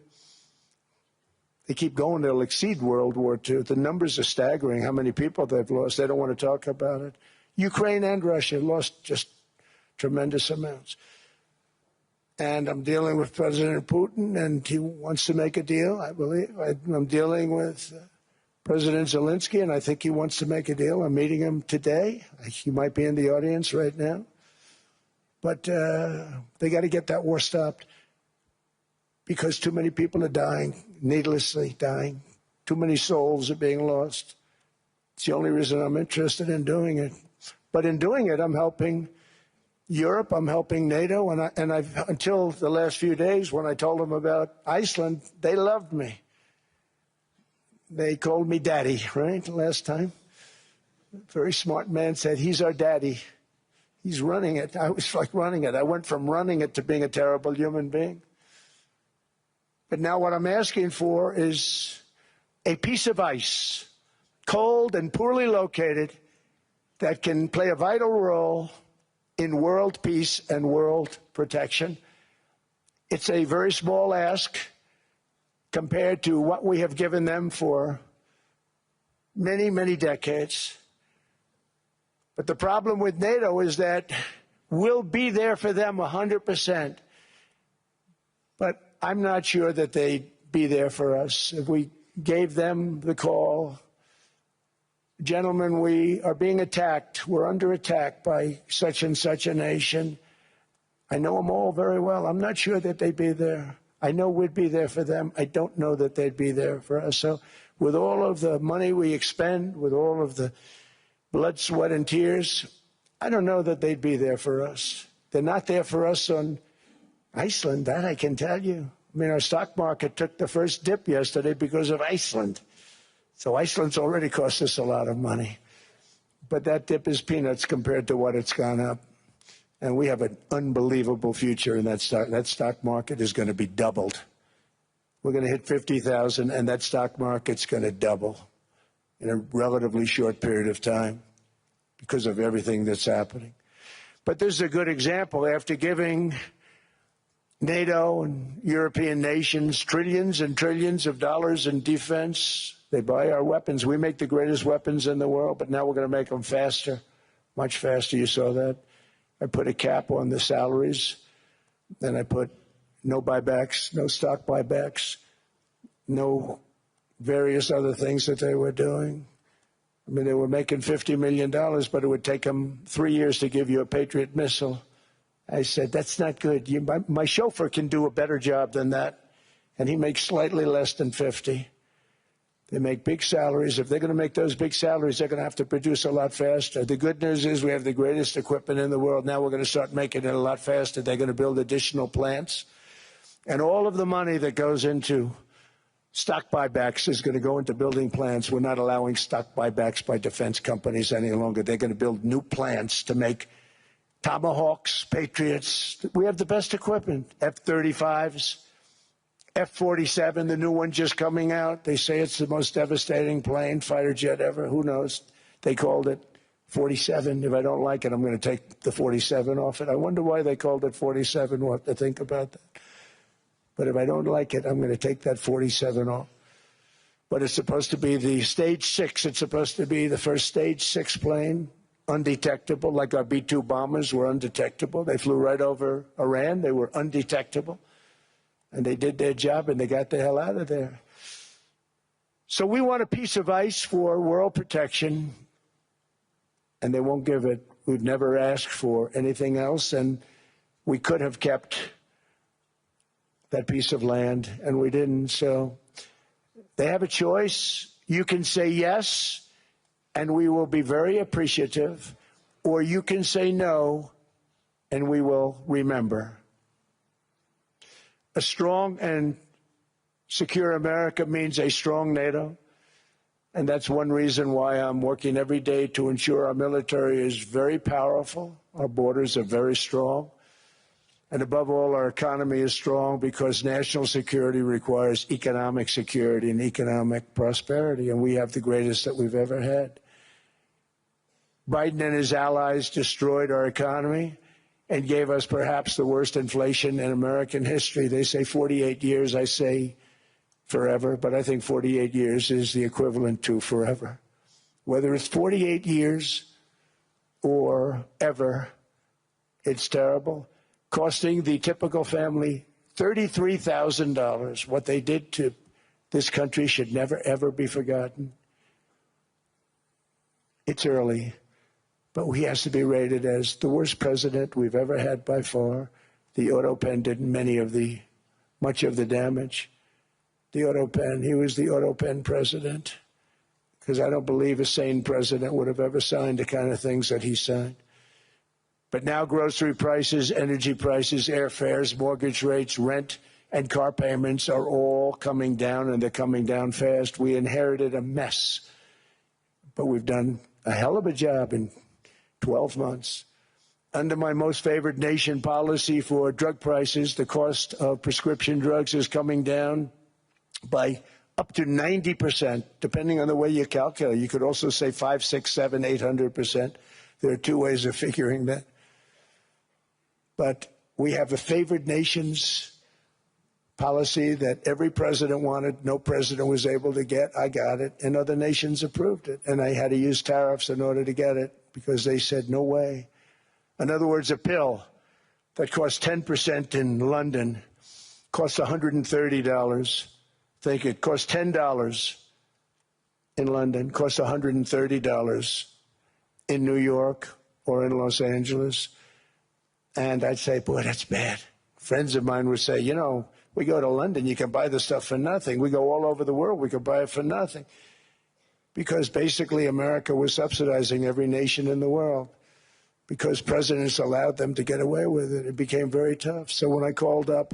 They keep going, they'll exceed World War II. The numbers are staggering, how many people they've lost. They don't want to talk about it. Ukraine and Russia lost just tremendous amounts. And I'm dealing with President Putin, and he wants to make a deal, I believe. I'm dealing with President Zelensky, and I think he wants to make a deal. I'm meeting him today. He might be in the audience right now. But they got to get that war stopped because too many people are dying, needlessly dying. Too many souls are being lost. It's the only reason I'm interested in doing it. But in doing it, I'm helping Europe, I'm helping NATO, and I've until the last few days when I told them about Iceland, they loved me. They called me daddy, right, last time. A very smart man said, he's our daddy. He's running it. I was like running it. I went from running it to being a terrible human being. But now what I'm asking for is a piece of ice, cold and poorly located, that can play a vital role in world peace and world protection. It's a very small ask compared to what we have given them for many, many decades. But the problem with NATO is that we'll be there for them 100%. But I'm not sure that they'd be there for us. If we gave them the call, gentlemen, we are being attacked. We're under attack by such and such a nation. I know them all very well. I'm not sure that they'd be there. I know we'd be there for them. I don't know that they'd be there for us. So with all of the money we expend, with all of the blood, sweat, and tears, I don't know that they'd be there for us. They're not there for us on Iceland, that I can tell you. I mean, our stock market took the first dip yesterday because of Iceland. So Iceland's already cost us a lot of money. But that dip is peanuts compared to what it's gone up. And we have an unbelievable future in that stock. That stock market is going to be doubled. We're going to hit 50,000, and that stock market's going to double in a relatively short period of time because of everything that's happening. But this is a good example. After giving NATO and European nations trillions and trillions of dollars in defense, they buy our weapons. We make the greatest weapons in the world, but now we're going to make them faster, much faster. You saw that. I put a cap on the salaries. Then I put no buybacks, no stock buybacks, no various other things that they were doing. I mean, they were making $50 million, but it would take them 3 years to give you a Patriot missile. I said, that's not good. My chauffeur can do a better job than that, and he makes slightly less than 50. They make big salaries. If they're going to make those big salaries, they're going to have to produce a lot faster. The good news is we have the greatest equipment in the world. Now we're going to start making it a lot faster. They're going to build additional plants. And all of the money that goes into stock buybacks is going to go into building plants. We're not allowing stock buybacks by defense companies any longer. They're going to build new plants to make Tomahawks, Patriots. We have the best equipment, F-35s. F-47, the new one just coming out. They say it's the most devastating plane, fighter jet ever. Who knows? They called it 47. If I don't like it, I'm going to take the 47 off it. I wonder why they called it 47. We'll have to think about that. But if I don't like it, I'm going to take that 47 off. But it's supposed to be the Stage 6. It's supposed to be the first Stage 6 plane, undetectable, like our B-2 bombers were undetectable. They flew right over Iran. They were undetectable. And they did their job, and they got the hell out of there. So we want a piece of ice for world protection, and they won't give it. We've never asked for anything else, and we could have kept that piece of land, and we didn't. So they have a choice. You can say yes, and we will be very appreciative, or you can say no, and we will remember. A strong and secure America means a strong NATO, and that's one reason why I'm working every day to ensure our military is very powerful, our borders are very strong, and above all, our economy is strong because national security requires economic security and economic prosperity, and we have the greatest that we've ever had. Biden and his allies destroyed our economy, and gave us perhaps the worst inflation in American history. They say 48 years, I say forever, but I think 48 years is the equivalent to forever. Whether it's 48 years or ever, it's terrible, costing the typical family $33,000. What they did to this country should never, ever be forgotten. It's early, but he has to be rated as the worst president we've ever had by far. The auto pen did much of the damage. The auto pen, he was the auto pen president, because I don't believe a sane president would have ever signed the kind of things that he signed. But now grocery prices, energy prices, airfares, mortgage rates, rent, and car payments are all coming down, and they're coming down fast. We inherited a mess, but we've done a hell of a job in 12 months. Under my most favored nation policy for drug prices, the cost of prescription drugs is coming down by up to 90%, depending on the way you calculate. You could also say 5, 6, 7, 800%. There are two ways of figuring that. But we have a favored nations policy that every president wanted, no president was able to get. I got it, and other nations approved it. And I had to use tariffs in order to get it because they said, no way. In other words, a pill that costs 10% in London costs $130. Think it costs $10 in London, costs $130 in New York or in Los Angeles. And I'd say, boy, that's bad. Friends of mine would say, you know, we go to London, you can buy the stuff for nothing. We go all over the world, we can buy it for nothing. Because basically America was subsidizing every nation in the world. Because presidents allowed them to get away with it. It became very tough. So when I called up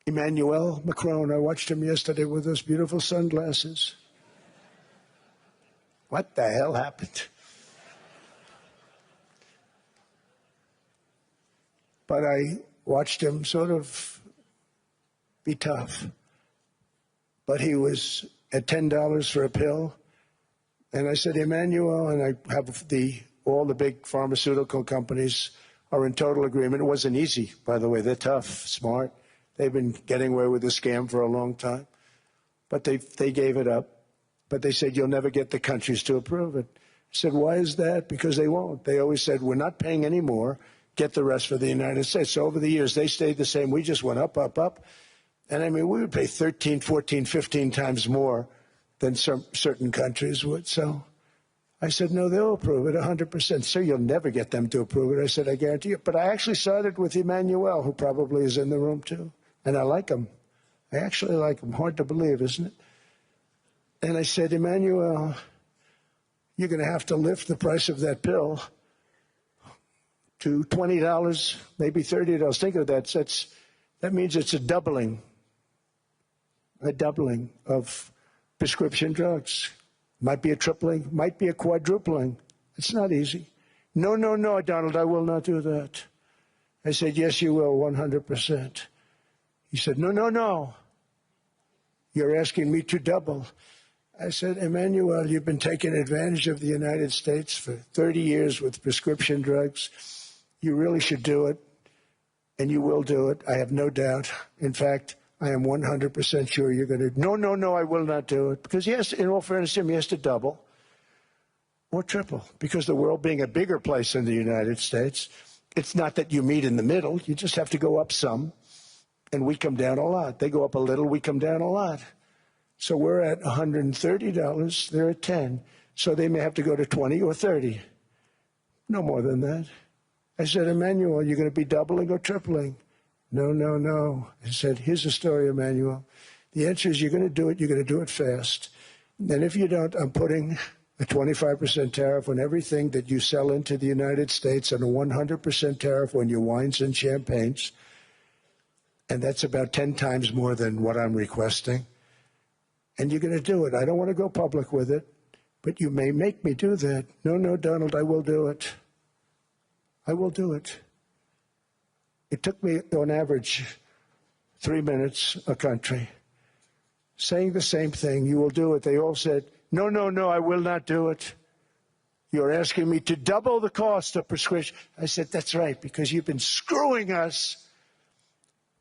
Emmanuel Macron, I watched him yesterday with those beautiful sunglasses. What the hell happened? But I watched him sort of be tough. But he was at $10 for a pill. And I said, Emmanuel, and I have all the big pharmaceutical companies are in total agreement. It wasn't easy, by the way. They're tough, smart. They've been getting away with the scam for a long time. But they gave it up. But they said, you'll never get the countries to approve it. I said, why is that? Because they won't. They always said, we're not paying any more. Get the rest for the United States. So over the years, they stayed the same. We just went up, up, up. And I mean, we would pay 13, 14, 15 times more than certain countries would. So I said, no, they'll approve it 100%. Sir, you'll never get them to approve it. I said, I guarantee you. But I actually started with Emmanuel, who probably is in the room too. And I like him. I actually like him. Hard to believe, isn't it? And I said, Emmanuel, you're going to have to lift the price of that pill to $20, maybe $30. Think of that. That means it's a doubling of prescription drugs. Might be a tripling, might be a quadrupling. It's not easy. No, no, no, Donald, I will not do that. I said, yes, you will, 100%. He said, no, no, no. You're asking me to double. I said, Emmanuel, you've been taking advantage of the United States for 30 years with prescription drugs. You really should do it, and you will do it. I have no doubt. In fact, I am 100% sure you're going to. No, no, no, I will not do it. Because, yes, in all fairness to him, he has to double or triple. Because the world being a bigger place than the United States, it's not that you meet in the middle. You just have to go up some, and we come down a lot. They go up a little, we come down a lot. So we're at $130. They're at 10. So they may have to go to 20 or 30. No more than that. I said, Emmanuel, you're going to be doubling or tripling? No, no, no. I said, here's the story, Emmanuel. The answer is you're going to do it. You're going to do it fast. And if you don't, I'm putting a 25% tariff on everything that you sell into the United States and a 100% tariff on your wines and champagnes. And that's about 10 times more than what I'm requesting. And you're going to do it. I don't want to go public with it, but you may make me do that. No, no, Donald, I will do it. I will do it. It took me, on average, 3 minutes a country, saying the same thing. You will do it. They all said, no, no, no, I will not do it. You're asking me to double the cost of prescription. I said, that's right, because you've been screwing us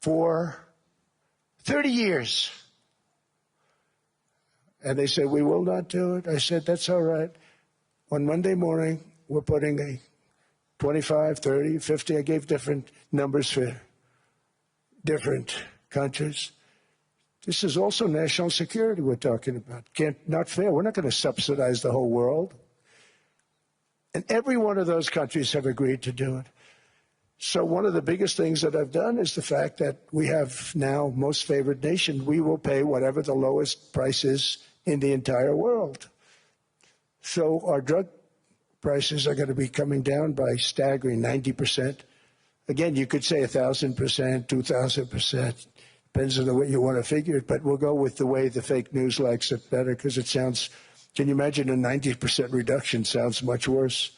for 30 years. And they said, we will not do it. I said, that's all right. On Monday morning, we're putting a 25, 30, 50. I gave different numbers for different countries. This is also national security we're talking about. Not fair. We're not going to subsidize the whole world. And every one of those countries have agreed to do it. So one of the biggest things that I've done is the fact that we have now most favored nation. We will pay whatever the lowest price is in the entire world. So our drug prices are going to be coming down by staggering 90%. Again, you could say 1,000%, 2,000%. Depends on the way you want to figure it, but we'll go with the way the fake news likes it better because it sounds, can you imagine a 90% reduction sounds much worse.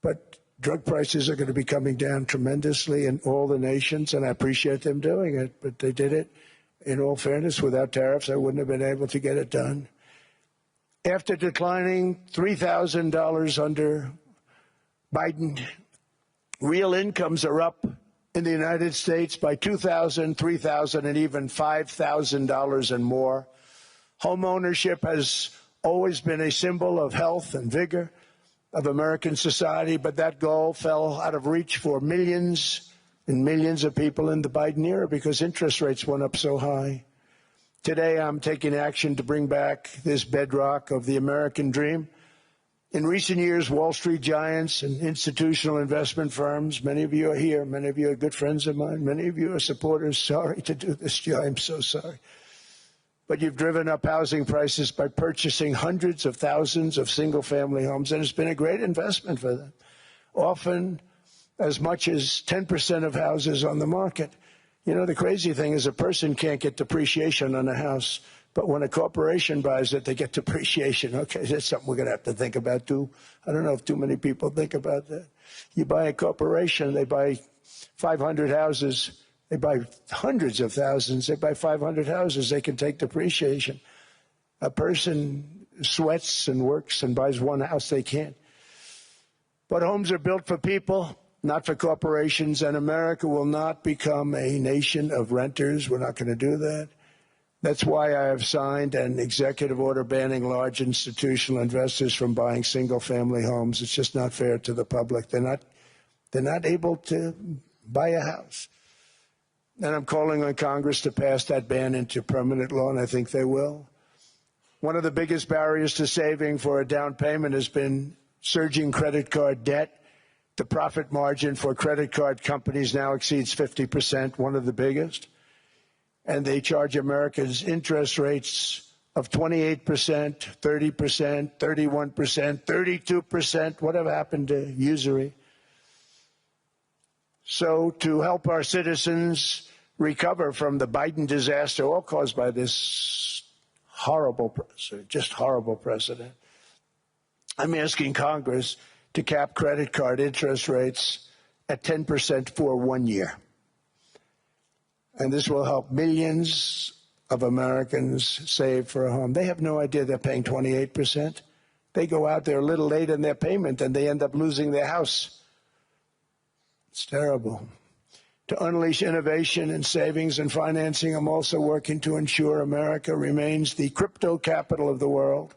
But drug prices are going to be coming down tremendously in all the nations, and I appreciate them doing it, but they did it, in all fairness, without tariffs. I wouldn't have been able to get it done. After declining $3,000 under Biden, real incomes are up in the United States by $2,000, $3,000, and even $5,000 and more. Home ownership has always been a symbol of health and vigor of American society, but that goal fell out of reach for millions and millions of people in the Biden era because interest rates went up so high. Today, I'm taking action to bring back this bedrock of the American dream. In recent years, Wall Street giants and institutional investment firms, many of you are here, many of you are good friends of mine, many of you are supporters. Sorry to do this, Joe, I'm so sorry. But you've driven up housing prices by purchasing hundreds of thousands of single-family homes, and it's been a great investment for them. Often as much as 10% of houses on the market. You know, the crazy thing is a person can't get depreciation on a house. But when a corporation buys it, they get depreciation. Okay, that's something we're going to have to think about, too. I don't know if too many people think about that. You buy a corporation, they buy 500 houses. They buy hundreds of thousands. They buy 500 houses. They can take depreciation. A person sweats and works and buys one house, they can't. But homes are built for people, not for corporations, and America will not become a nation of renters. We're not going to do that. That's why I have signed an executive order banning large institutional investors from buying single-family homes. It's just not fair to the public. They're not able to buy a house. And I'm calling on Congress to pass that ban into permanent law, and I think they will. One of the biggest barriers to saving for a down payment has been surging credit card debt. The profit margin for credit card companies now exceeds 50%, one of the biggest. And they charge Americans interest rates of 28%, 30%, 31%, 32%. Whatever happened to usury? So to help our citizens recover from the Biden disaster, all caused by this horrible precedent, I'm asking Congress to cap credit card interest rates at 10% for 1 year. And this will help millions of Americans save for a home. They have no idea they're paying 28%. They go out there a little late in their payment and they end up losing their house. It's terrible. To unleash innovation in savings and financing, I'm also working to ensure America remains the crypto capital of the world.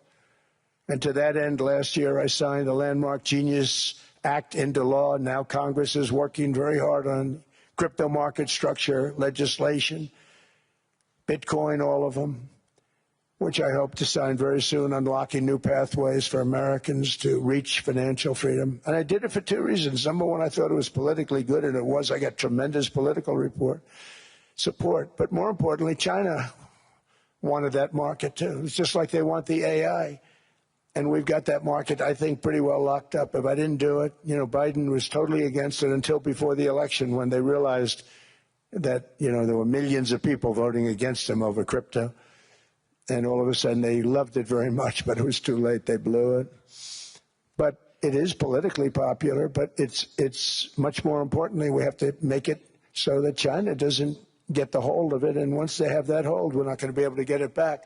And to that end, last year I signed the landmark Genius Act into law. Now Congress is working very hard on crypto market structure legislation, Bitcoin, all of them, which I hope to sign very soon, unlocking new pathways for Americans to reach financial freedom. And I did it for two reasons. Number one, I thought it was politically good, and it was. I got tremendous political support. But more importantly, China wanted that market, too. It's just like they want the AI. And we've got that market, I think, pretty well locked up. If I didn't do it, you know, Biden was totally against it until before the election when they realized that, you know, there were millions of people voting against him over crypto. And all of a sudden they loved it very much, but it was too late. They blew it. But it is politically popular, but it's much more importantly, we have to make it so that China doesn't get the hold of it. And once they have that hold, we're not going to be able to get it back.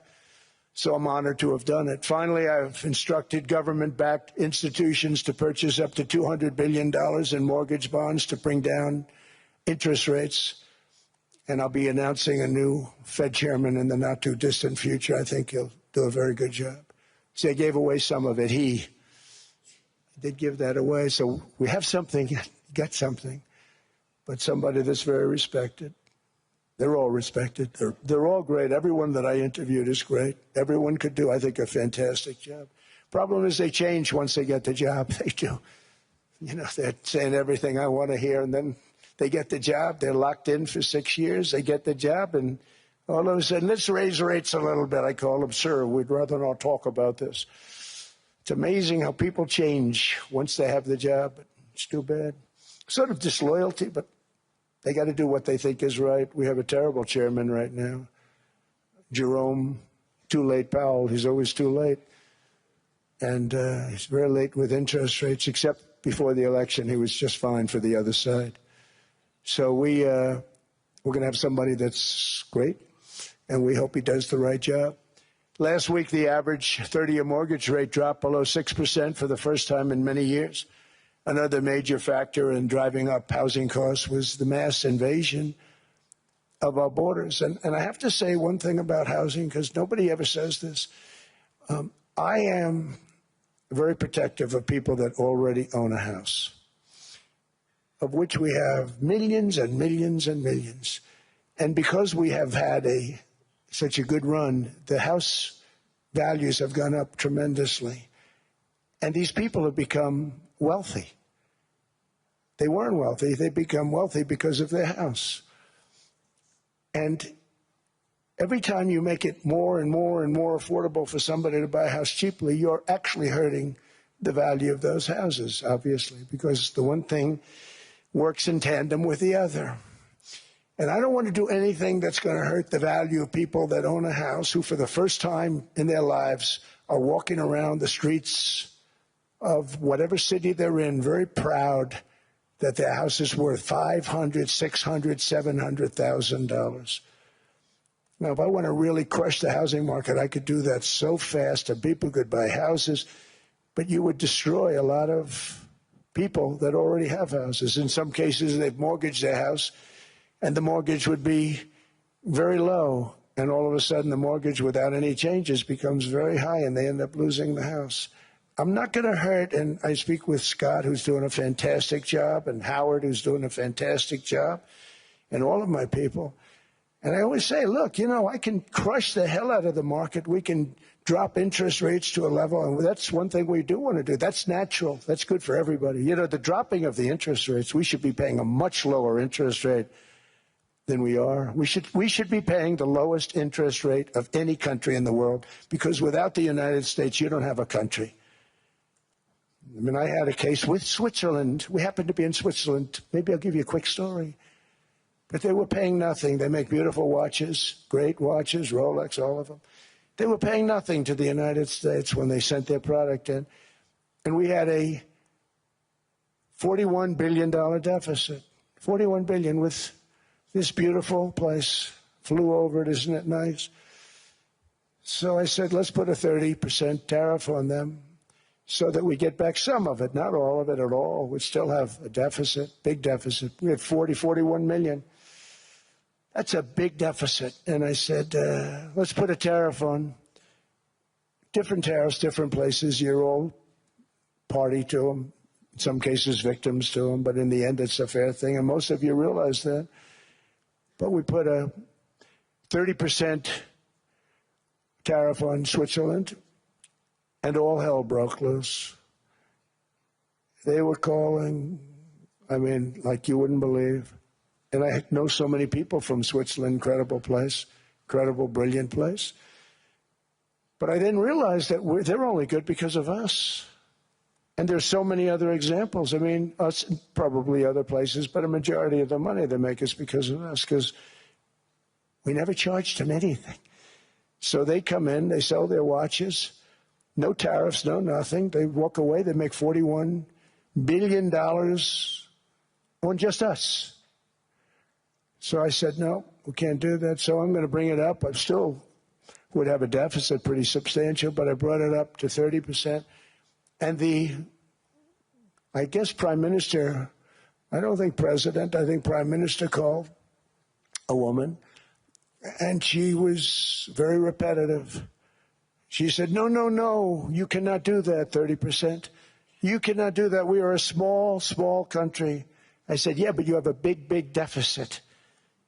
So I'm honored to have done it. Finally, I've instructed government-backed institutions to purchase up to $200 billion in mortgage bonds to bring down interest rates. And I'll be announcing a new Fed chairman in the not-too-distant future. I think he'll do a very good job. See, I gave away some of it. He did give that away. So we have something, got something, but somebody that's very respected. They're all respected. They're all great. Everyone that I interviewed is great. Everyone could do, I think, a fantastic job. Problem is they change once they get the job. They do. You know, they're saying everything I want to hear, and then they get the job. They're locked in for 6 years. They get the job, and all of a sudden, let's raise rates a little bit. I call them, sir, we'd rather not talk about this. It's amazing how people change once they have the job. But it's too bad. Sort of disloyalty, but they got to do what they think is right. We have a terrible chairman right now. Jerome, too late Powell. He's always too late. And he's very late with interest rates, except before the election. He was just fine for the other side. So we're going to have somebody that's great, and we hope he does the right job. Last week, the average 30-year mortgage rate dropped below 6% for the first time in many years. Another major factor in driving up housing costs was the mass invasion of our borders. And I have to say one thing about housing, because nobody ever says this. I am very protective of people that already own a house, of which we have millions and millions and millions. And because we have had such a good run, the house values have gone up tremendously. And these people have become wealthy. They weren't wealthy. They become wealthy because of their house. And every time you make it more and more and more affordable for somebody to buy a house cheaply, you're actually hurting the value of those houses, obviously, because the one thing works in tandem with the other. And I don't want to do anything that's going to hurt the value of people that own a house who, for the first time in their lives, are walking around the streets of whatever city they're in, very proud that their house is worth $500,000, $600,000, $700,000. Now, if I want to really crush the housing market, I could do that so fast, and people could buy houses, but you would destroy a lot of people that already have houses. In some cases, they've mortgaged their house, and the mortgage would be very low, and all of a sudden the mortgage without any changes becomes very high, and they end up losing the house. I'm not going to hurt, and I speak with Scott, who's doing a fantastic job, and Howard, who's doing a fantastic job, and all of my people. And I always say, look, you know, I can crush the hell out of the market. We can drop interest rates to a level, and that's one thing we do want to do. That's natural. That's good for everybody. You know, the dropping of the interest rates, we should be paying a much lower interest rate than we are. We should be paying the lowest interest rate of any country in the world, because without the United States, you don't have a country. I mean, I had a case with Switzerland. We happened to be in Switzerland. Maybe I'll give you a quick story. But they were paying nothing. They make beautiful watches, great watches, Rolex, all of them. They were paying nothing to the United States when they sent their product in. And we had a $41 billion deficit. $41 billion with this beautiful place. Flew over it, isn't it nice? So I said, let's put a 30% tariff on them so that we get back some of it, not all of it at all. We still have a deficit, big deficit. We had 41 million. That's a big deficit. And I said, let's put a tariff on. Different tariffs, different places. You're all party to them. In some cases, victims to them. But in the end, it's a fair thing. And most of you realize that. But we put a 30% tariff on Switzerland, and all hell broke loose. They were calling, I mean, like you wouldn't believe. And I know so many people from Switzerland, incredible place, incredible, brilliant place. But I didn't realize that they're only good because of us. And there's so many other examples. I mean, us, probably other places, but a majority of the money they make is because of us, because we never charged them anything. So they come in, they sell their watches, no tariffs, no nothing. They walk away, they make $41 billion on just us. So I said, no, we can't do that. So I'm going to bring it up. I'm still would have a deficit pretty substantial, but I brought it up to 30%. And I guess Prime Minister, I don't think President, I think Prime Minister called a woman, and she was very repetitive. She said, no, no, no, you cannot do that, 30%. You cannot do that. We are a small, small country. I said, yeah, but you have a big, big deficit.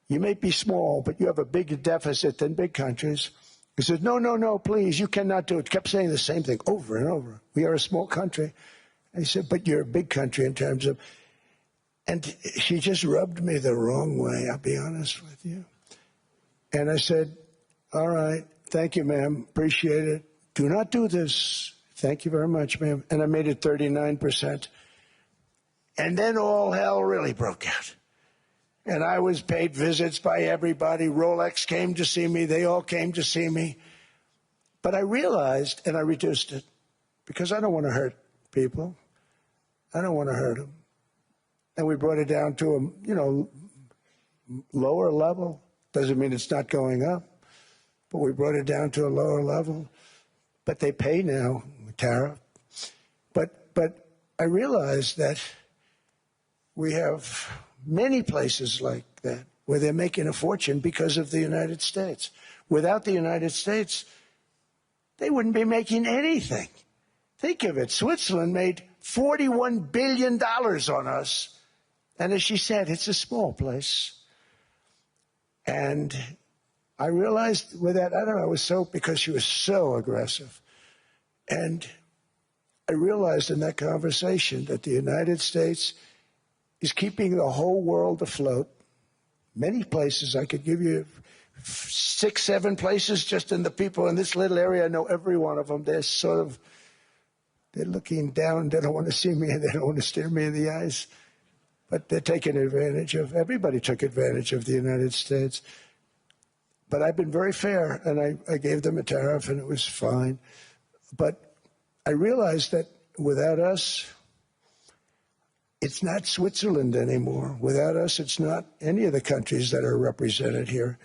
You may be small, but you have a bigger deficit than big countries. He said, no, no, no, please, you cannot do it. Kept saying the same thing over and over. We are a small country. I said, but you're a big country in terms of, and she just rubbed me the wrong way, I'll be honest with you. And I said, all right, thank you, ma'am, appreciate it. Do not do this. Thank you very much, ma'am. And I made it 39%. And then all hell really broke out. And I was paid visits by everybody. Rolex came to see me. They all came to see me. But I realized, and I reduced it, because I don't want to hurt people. I don't want to hurt them. And we brought it down to a, lower level. Doesn't mean it's not going up, but we brought it down to a lower level. But they pay now, tariff. But I realized that we have many places like that where they're making a fortune because of the United States. Without the United States, they wouldn't be making anything. Think of it. Switzerland made $41 billion on us. And as she said, it's a small place. And I realized with that, I don't know, it was so, because she was so aggressive. And I realized in that conversation that the United States is keeping the whole world afloat. Many places, I could give you 6, 7 places just in the people in this little area. I know every one of them. They're looking down. They don't want to see me, and they don't want to stare me in the eyes. But they're taking advantage of, everybody took advantage of the United States. But I've been very fair, and I gave them a tariff, and it was fine. But I realized that without us, it's not Switzerland anymore. Without us, it's not any of the countries that are represented here.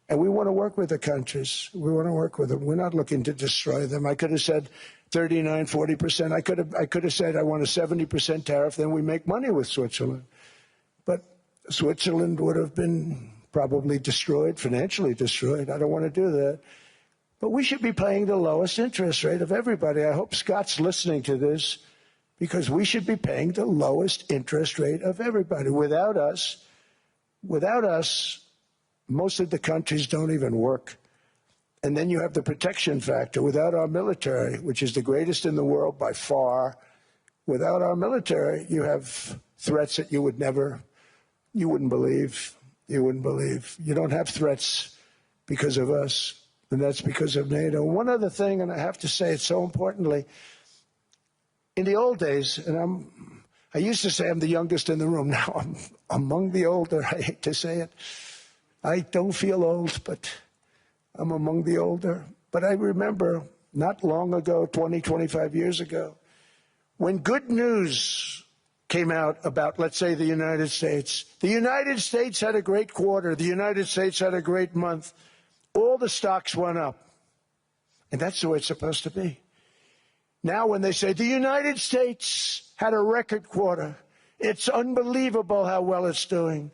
And we want to work with the countries. We want to work with them. We're not looking to destroy them. I could have said 39, 40%. I could have said I want a 70% tariff, then we make money with Switzerland. But Switzerland would have been probably destroyed, financially destroyed. I don't want to do that. But we should be paying the lowest interest rate of everybody. I hope Scott's listening to this, because we should be paying the lowest interest rate of everybody. Without us, most of the countries don't even work. And then you have the protection factor. Without our military, which is the greatest in the world by far, without our military, you have threats that you wouldn't believe. You wouldn't believe. You don't have threats because of us, and that's because of NATO. One other thing, and I have to say it so importantly, in the old days, and I used to say I'm the youngest in the room. Now I'm among the older. I hate to say it. I don't feel old, but I'm among the older. But I remember not long ago, 20, 25 years ago, when good news came out about, let's say, the United States. The United States had a great quarter. The United States had a great month. All the stocks went up. And that's the way it's supposed to be. Now when they say the United States had a record quarter, it's unbelievable how well it's doing,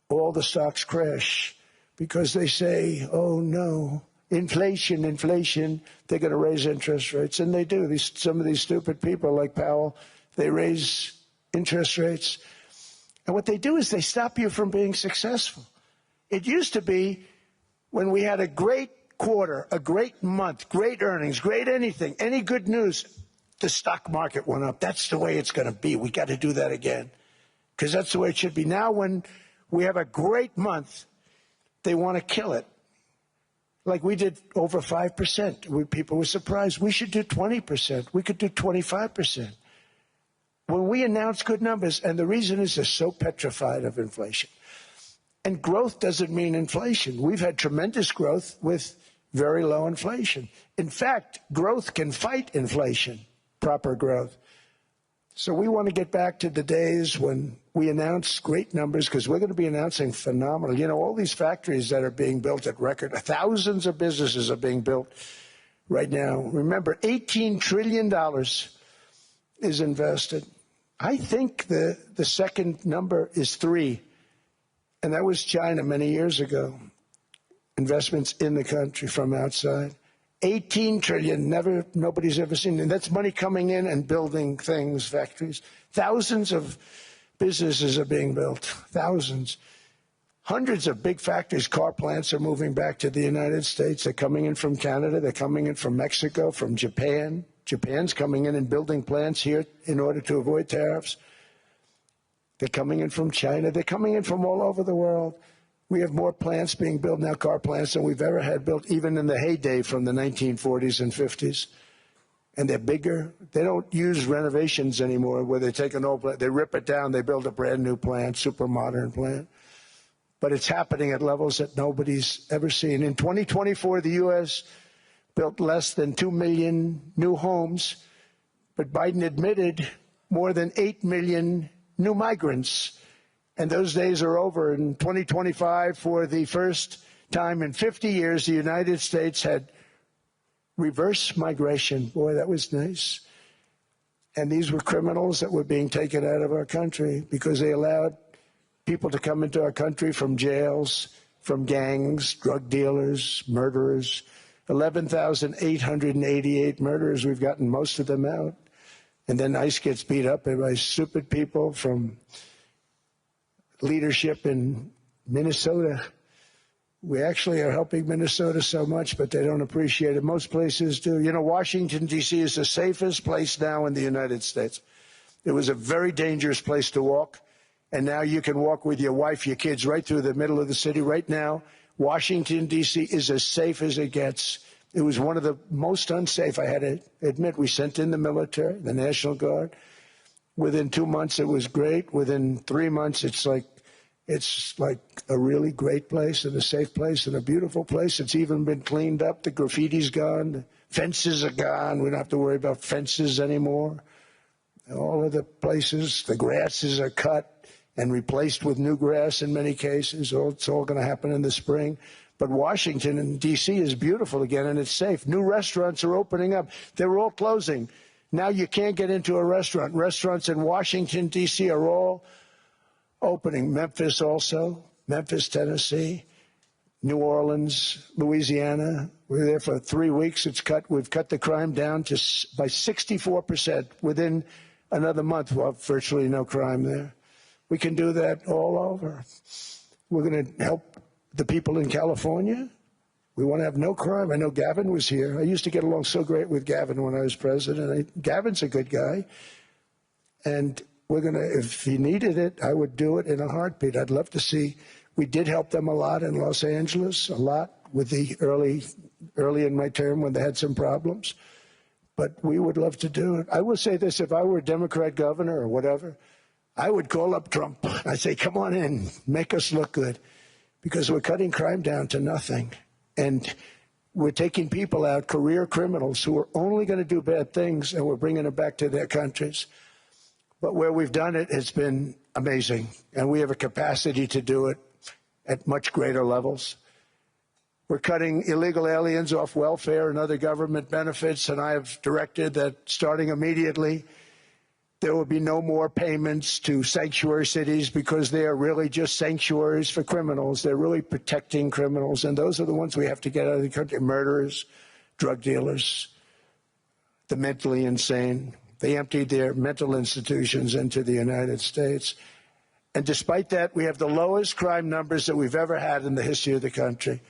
all the stocks crash because they say, oh no, inflation, they're going to raise interest rates. And they do. Some of these stupid people like Powell, they raise interest rates. And what they do is they stop you from being successful. It used to be when we had a great quarter, a great month, great earnings, great anything, any good news, the stock market went up. That's the way it's going to be. We got to do that again because that's the way it should be. Now when we have a great month, they want to kill it. Like we did over 5%. People were surprised. We should do 20%. We could do 25%. When we announce good numbers, and the reason is they're so petrified of inflation. And growth doesn't mean inflation. We've had tremendous growth with very low inflation. In fact, growth can fight inflation, proper growth. So we want to get back to the days when we announced great numbers, because we're going to be announcing phenomenal. You know, all these factories that are being built at record, thousands of businesses are being built right now. Remember, $18 trillion is invested. I think the second number is 3, and that was China many years ago. Investments in the country from outside. 18 trillion, nobody's ever seen. And that's money coming in and building things, factories. Thousands of businesses are being built, thousands. Hundreds of big factories, car plants are moving back to the United States. They're coming in from Canada, they're coming in from Mexico, from Japan. Japan's coming in and building plants here in order to avoid tariffs. They're coming in from China, they're coming in from all over the world. We have more plants being built now, car plants, than we've ever had built, even in the heyday from the 1940s and 50s. And they're bigger. They don't use renovations anymore where they take an old plant, they rip it down, they build a brand new plant, super modern plant. But it's happening at levels that nobody's ever seen. In 2024, the U.S. built less than 2 million new homes, but Biden admitted more than 8 million new migrants. And those days are over. In 2025, for the first time in 50 years, the United States had reverse migration. Boy, that was nice. And these were criminals that were being taken out of our country because they allowed people to come into our country from jails, from gangs, drug dealers, murderers. 11,888 murderers. We've gotten most of them out. And then ICE gets beat up by stupid people from leadership in Minnesota. We actually are helping Minnesota so much, but they don't appreciate it. Most places do. You know, Washington, D.C. is the safest place now in the United States. It was a very dangerous place to walk, and now you can walk with your wife, your kids, right through the middle of the city. Right now, Washington, D.C. is as safe as it gets. It was one of the most unsafe, I had to admit. We sent in the military, the National Guard. Within 2 months, it was great. Within 3 months, it's like a really great place and a safe place and a beautiful place. It's even been cleaned up. The graffiti's gone. The fences are gone. We don't have to worry about fences anymore. All of the places, the grasses are cut and replaced with new grass in many cases. It's all going to happen in the spring. But Washington and D.C. is beautiful again, and it's safe. New restaurants are opening up. They're all closing. Now you can't get into a restaurant. Restaurants in Washington, D.C. are all opening. Memphis also, Memphis, Tennessee, New Orleans, Louisiana. We're there for 3 weeks. We've cut the crime down by 64%. Within another month, we'll have virtually no crime there. We can do that all over. We're going to help the people in California. We want to have no crime. I know Gavin was here. I used to get along so great with Gavin when I was president. Gavin's a good guy. And we're going to, if he needed it, I would do it in a heartbeat. I'd love to see. We did help them a lot in Los Angeles, a lot with the early in my term when they had some problems. But we would love to do it. I will say this, if I were a Democrat governor or whatever, I would call up Trump. I'd say, come on in, make us look good, because we're cutting crime down to nothing. And we're taking people out, career criminals, who are only going to do bad things, and we're bringing them back to their countries. But where we've done it, it's been amazing. And we have a capacity to do it at much greater levels. We're cutting illegal aliens off welfare and other government benefits, and I have directed that starting immediately, there will be no more payments to sanctuary cities, because they are really just sanctuaries for criminals. They're really protecting criminals, and those are the ones we have to get out of the country. Murderers, drug dealers, the mentally insane. They emptied their mental institutions into the United States. And despite that, we have the lowest crime numbers that we've ever had in the history of the country.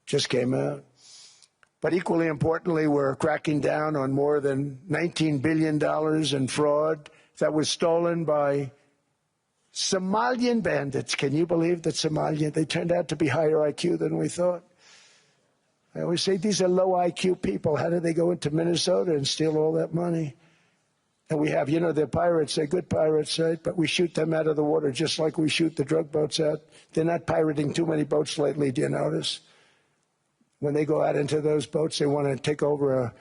Just came out. But equally importantly, we're cracking down on more than $19 billion in fraud that was stolen by Somalian bandits. Can you believe that Somalian? They turned out to be higher IQ than we thought. I always say these are low IQ people. How did they go into Minnesota and steal all that money? And we have, you know, they're pirates. They're good pirates, right? But we shoot them out of the water just like we shoot the drug boats out. They're not pirating too many boats lately, do you notice? When they go out into those boats, they want to take over a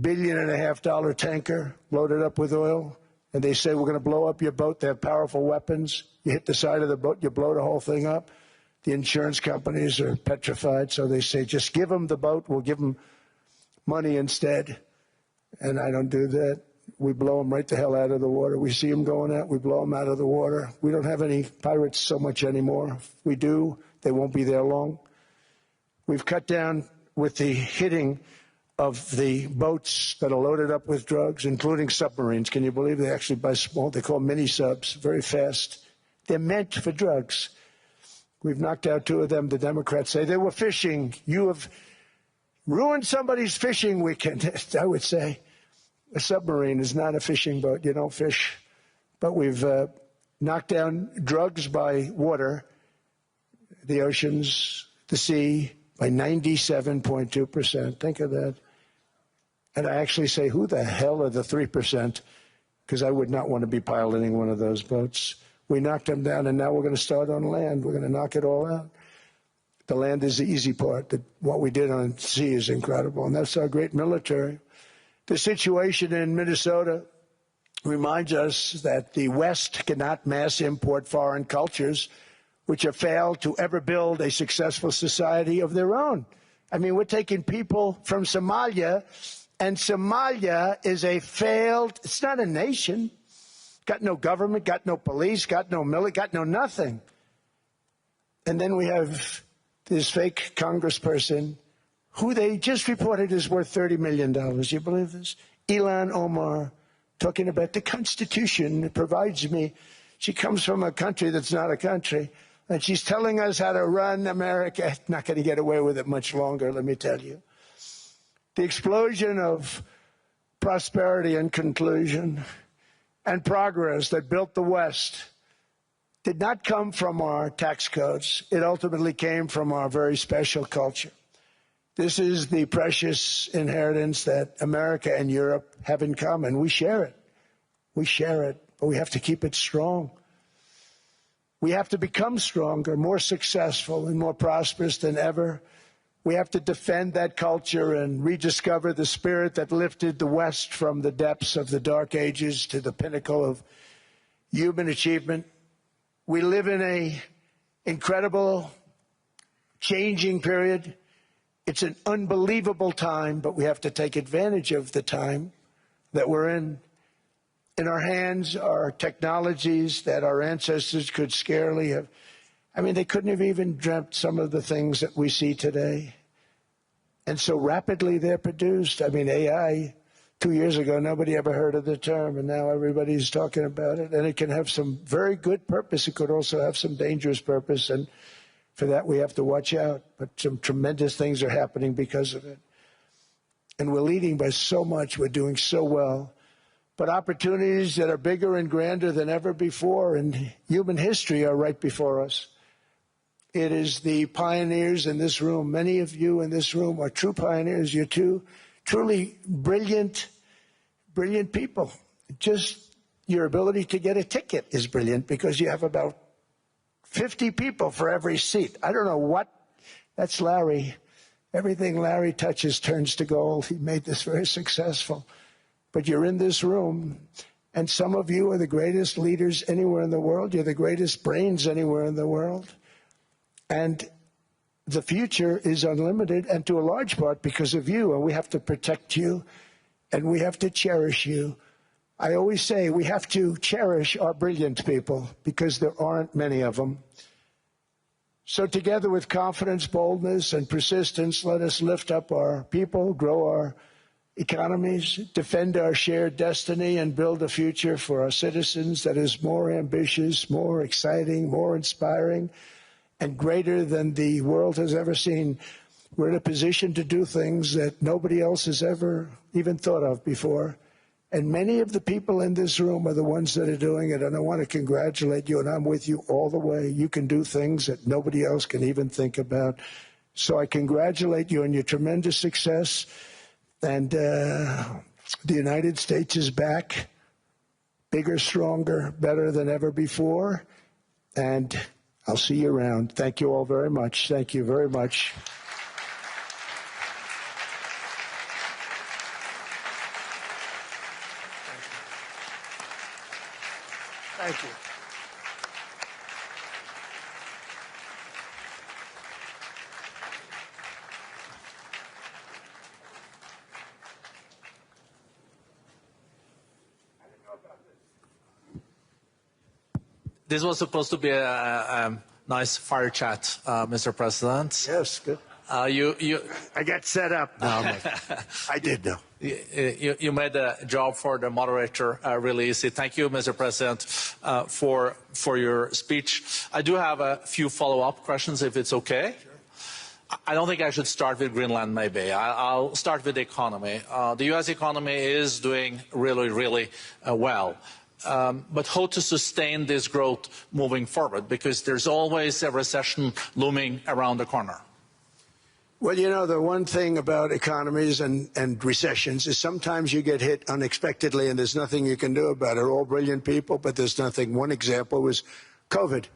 $1.5 billion tanker loaded up with oil. and they say, we're going to blow up your boat. They have powerful weapons. You hit the side of the boat, you blow the whole thing up. The insurance companies are petrified, so they say, just give them the boat. We'll give them money instead. And I don't do that. We blow them right the hell out of the water. We see them going out, we blow them out of the water. We don't have any pirates so much anymore. If we do, they won't be there long. We've cut down with the hitting of the boats that are loaded up with drugs, including submarines. Can you believe they actually buy small? They call mini subs, very fast. They're meant for drugs. We've knocked out 2 of them. The Democrats say they were fishing. You have ruined somebody's fishing weekend. I would say a submarine is not a fishing boat. You don't fish. But we've knocked down drugs by water, the oceans, the sea, by 97.2%. Think of that. And I actually say, who the hell are the 3%? Because I would not want to be piloting one of those boats. We knocked them down, and now we're going to start on land. We're going to knock it all out. The land is the easy part. What we did on sea is incredible, and that's our great military. The situation in Minnesota reminds us that the West cannot mass import foreign cultures which have failed to ever build a successful society of their own. I mean, we're taking people from Somalia, and Somalia is a failed, it's not a nation. Got no government, got no police, got no military, got no nothing. And then we have this fake congressperson who they just reported is worth $30 million. You believe this? Ilhan Omar, talking about the Constitution that provides me. She comes from a country that's not a country, and she's telling us how to run America. Not going to get away with it much longer, let me tell you. The explosion of prosperity and conclusion and progress that built the West did not come from our tax codes. It ultimately came from our very special culture. This is the precious inheritance that America and Europe have in common. We share it. We share it, but we have to keep it strong. We have to become stronger, more successful, and more prosperous than ever. We have to defend that culture and rediscover the spirit that lifted the West from the depths of the Dark Ages to the pinnacle of human achievement. We live in an incredible, changing period. It's an unbelievable time, but we have to take advantage of the time that we're in. In our hands are technologies that our ancestors could scarcely have. I mean, they couldn't have even dreamt some of the things that we see today. And so rapidly they're produced. I mean, AI, 2 years ago, nobody ever heard of the term, and now everybody's talking about it. And it can have some very good purpose. It could also have some dangerous purpose, and for that we have to watch out. But some tremendous things are happening because of it. And we're leading by so much. We're doing so well. But opportunities that are bigger and grander than ever before in human history are right before us. It is the pioneers in this room. Many of you in this room are true pioneers. You're two truly brilliant people. Just your ability to get a ticket is brilliant because you have about 50 people for every seat. I don't know what. That's Larry. Everything Larry touches turns to gold. He made this very successful. But you're in this room, and some of you are the greatest leaders anywhere in the world. You're the greatest brains anywhere in the world. And the future is unlimited, and to a large part because of you, and we have to protect you, and we have to cherish you. I always say we have to cherish our brilliant people because there aren't many of them. So together with confidence, boldness, and persistence, let us lift up our people, grow our economies, defend our shared destiny, and build a future for our citizens that is more ambitious, more exciting, more inspiring, and greater than the world has ever seen. We're in a position to do things that nobody else has ever even thought of before. And many of the people in this room are the ones that are doing it, and I want to congratulate you, and I'm with you all the way. You can do things that nobody else can even think about. So I congratulate you on your tremendous success. And the United States is back, bigger, stronger, better than ever before. And I'll see you around. Thank you all very much. Thank you very much. Thank you. This was supposed to be a nice fire chat, Mr. President. Yes, good. I got set up. No, I did know. You made the job for the moderator really easy. Thank you, Mr. President, for your speech. I do have a few follow-up questions, if it's okay. Sure. I don't think I should start with Greenland, maybe. I'll start with the economy. The U.S. economy is doing really, really well. But how to sustain this growth moving forward? Because there's always a recession looming around the corner. Well, you know, the one thing about economies and recessions is sometimes you get hit unexpectedly and there's nothing you can do about it. All brilliant people, but there's nothing. One example was COVID.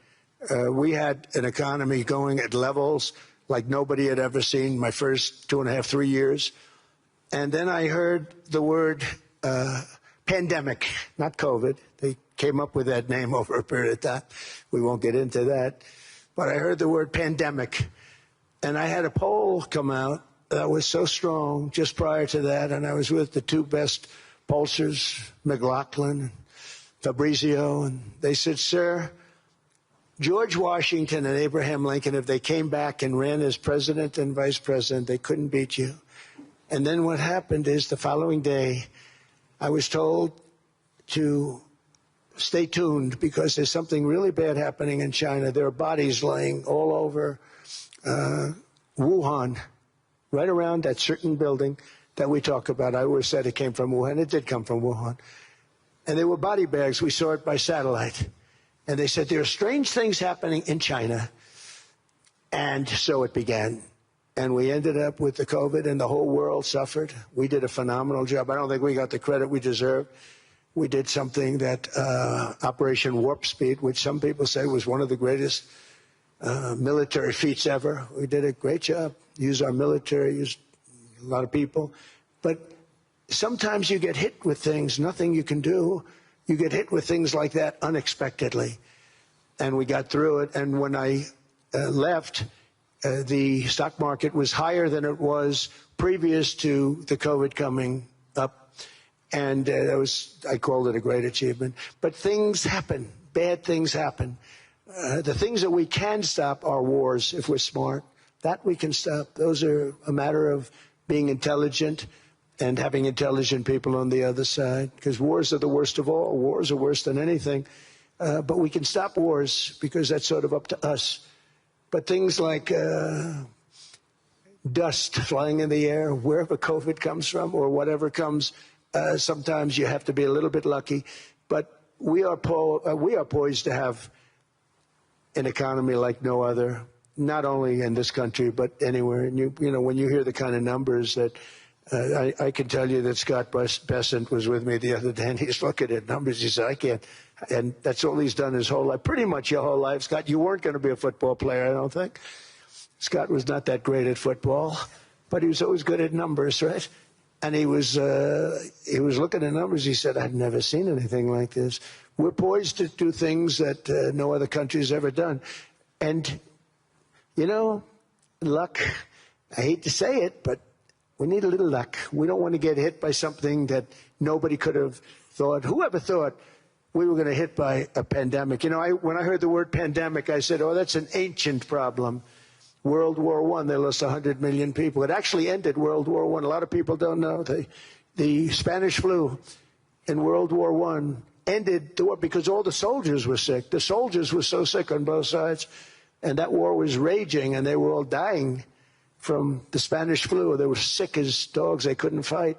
We had an economy going at levels like nobody had ever seen my first 2.5, 3 years. And then I heard the word pandemic, not COVID. They came up with that name over a period of time. We won't get into that. But I heard the word pandemic. And I had a poll come out that was so strong just prior to that, and I was with the two best pollsters, McLaughlin and Fabrizio, and they said, sir, George Washington and Abraham Lincoln, if they came back and ran as president and vice president, they couldn't beat you. And then what happened is the following day, I was told to stay tuned because there's something really bad happening in China. There are bodies laying all over Wuhan, right around that certain building that we talk about. I always said it came from Wuhan. It did come from Wuhan. And they were body bags. We saw it by satellite. And they said, there are strange things happening in China. And so it began. And we ended up with the COVID, and the whole world suffered. We did a phenomenal job. I don't think we got the credit we deserve. We did something that Operation Warp Speed, which some people say was one of the greatest military feats ever. We did a great job. Used our military, used a lot of people. But sometimes you get hit with things, nothing you can do. You get hit with things like that unexpectedly. And we got through it. And when I left, the stock market was higher than it was previous to the COVID coming up. And I called it a great achievement. But things happen. Bad things happen. The things that we can stop are wars if we're smart. That we can stop. Those are a matter of being intelligent and having intelligent people on the other side. Because wars are the worst of all. Wars are worse than anything. But we can stop wars because that's sort of up to us. But things like dust flying in the air, wherever COVID comes from or whatever comes, sometimes you have to be a little bit lucky. But we are poised to have an economy like no other, not only in this country, but anywhere. And you know, when you hear the kind of numbers that I can tell you that Scott Bessent was with me the other day, and he's looking at numbers. He said, I can't. And that's all he's done his whole life, pretty much your whole life. Scott, you weren't going to be a football player, I don't think. Scott was not that great at football, but he was always good at numbers, right? And he was looking at numbers. He said, I've never seen anything like this. We're poised to do things that no other country has ever done. And, you know, luck, I hate to say it, but we need a little luck. We don't want to get hit by something that nobody could have thought. Whoever thought we were going to hit by a pandemic? You know, when I heard the word pandemic, I said, oh, that's an ancient problem. World War I, they lost 100 million people. It actually ended World War I. A lot of people don't know. The Spanish flu in World War I ended the war because all the soldiers were sick. The soldiers were so sick on both sides, and that war was raging, and they were all dying from the Spanish flu. They were sick as dogs. They couldn't fight.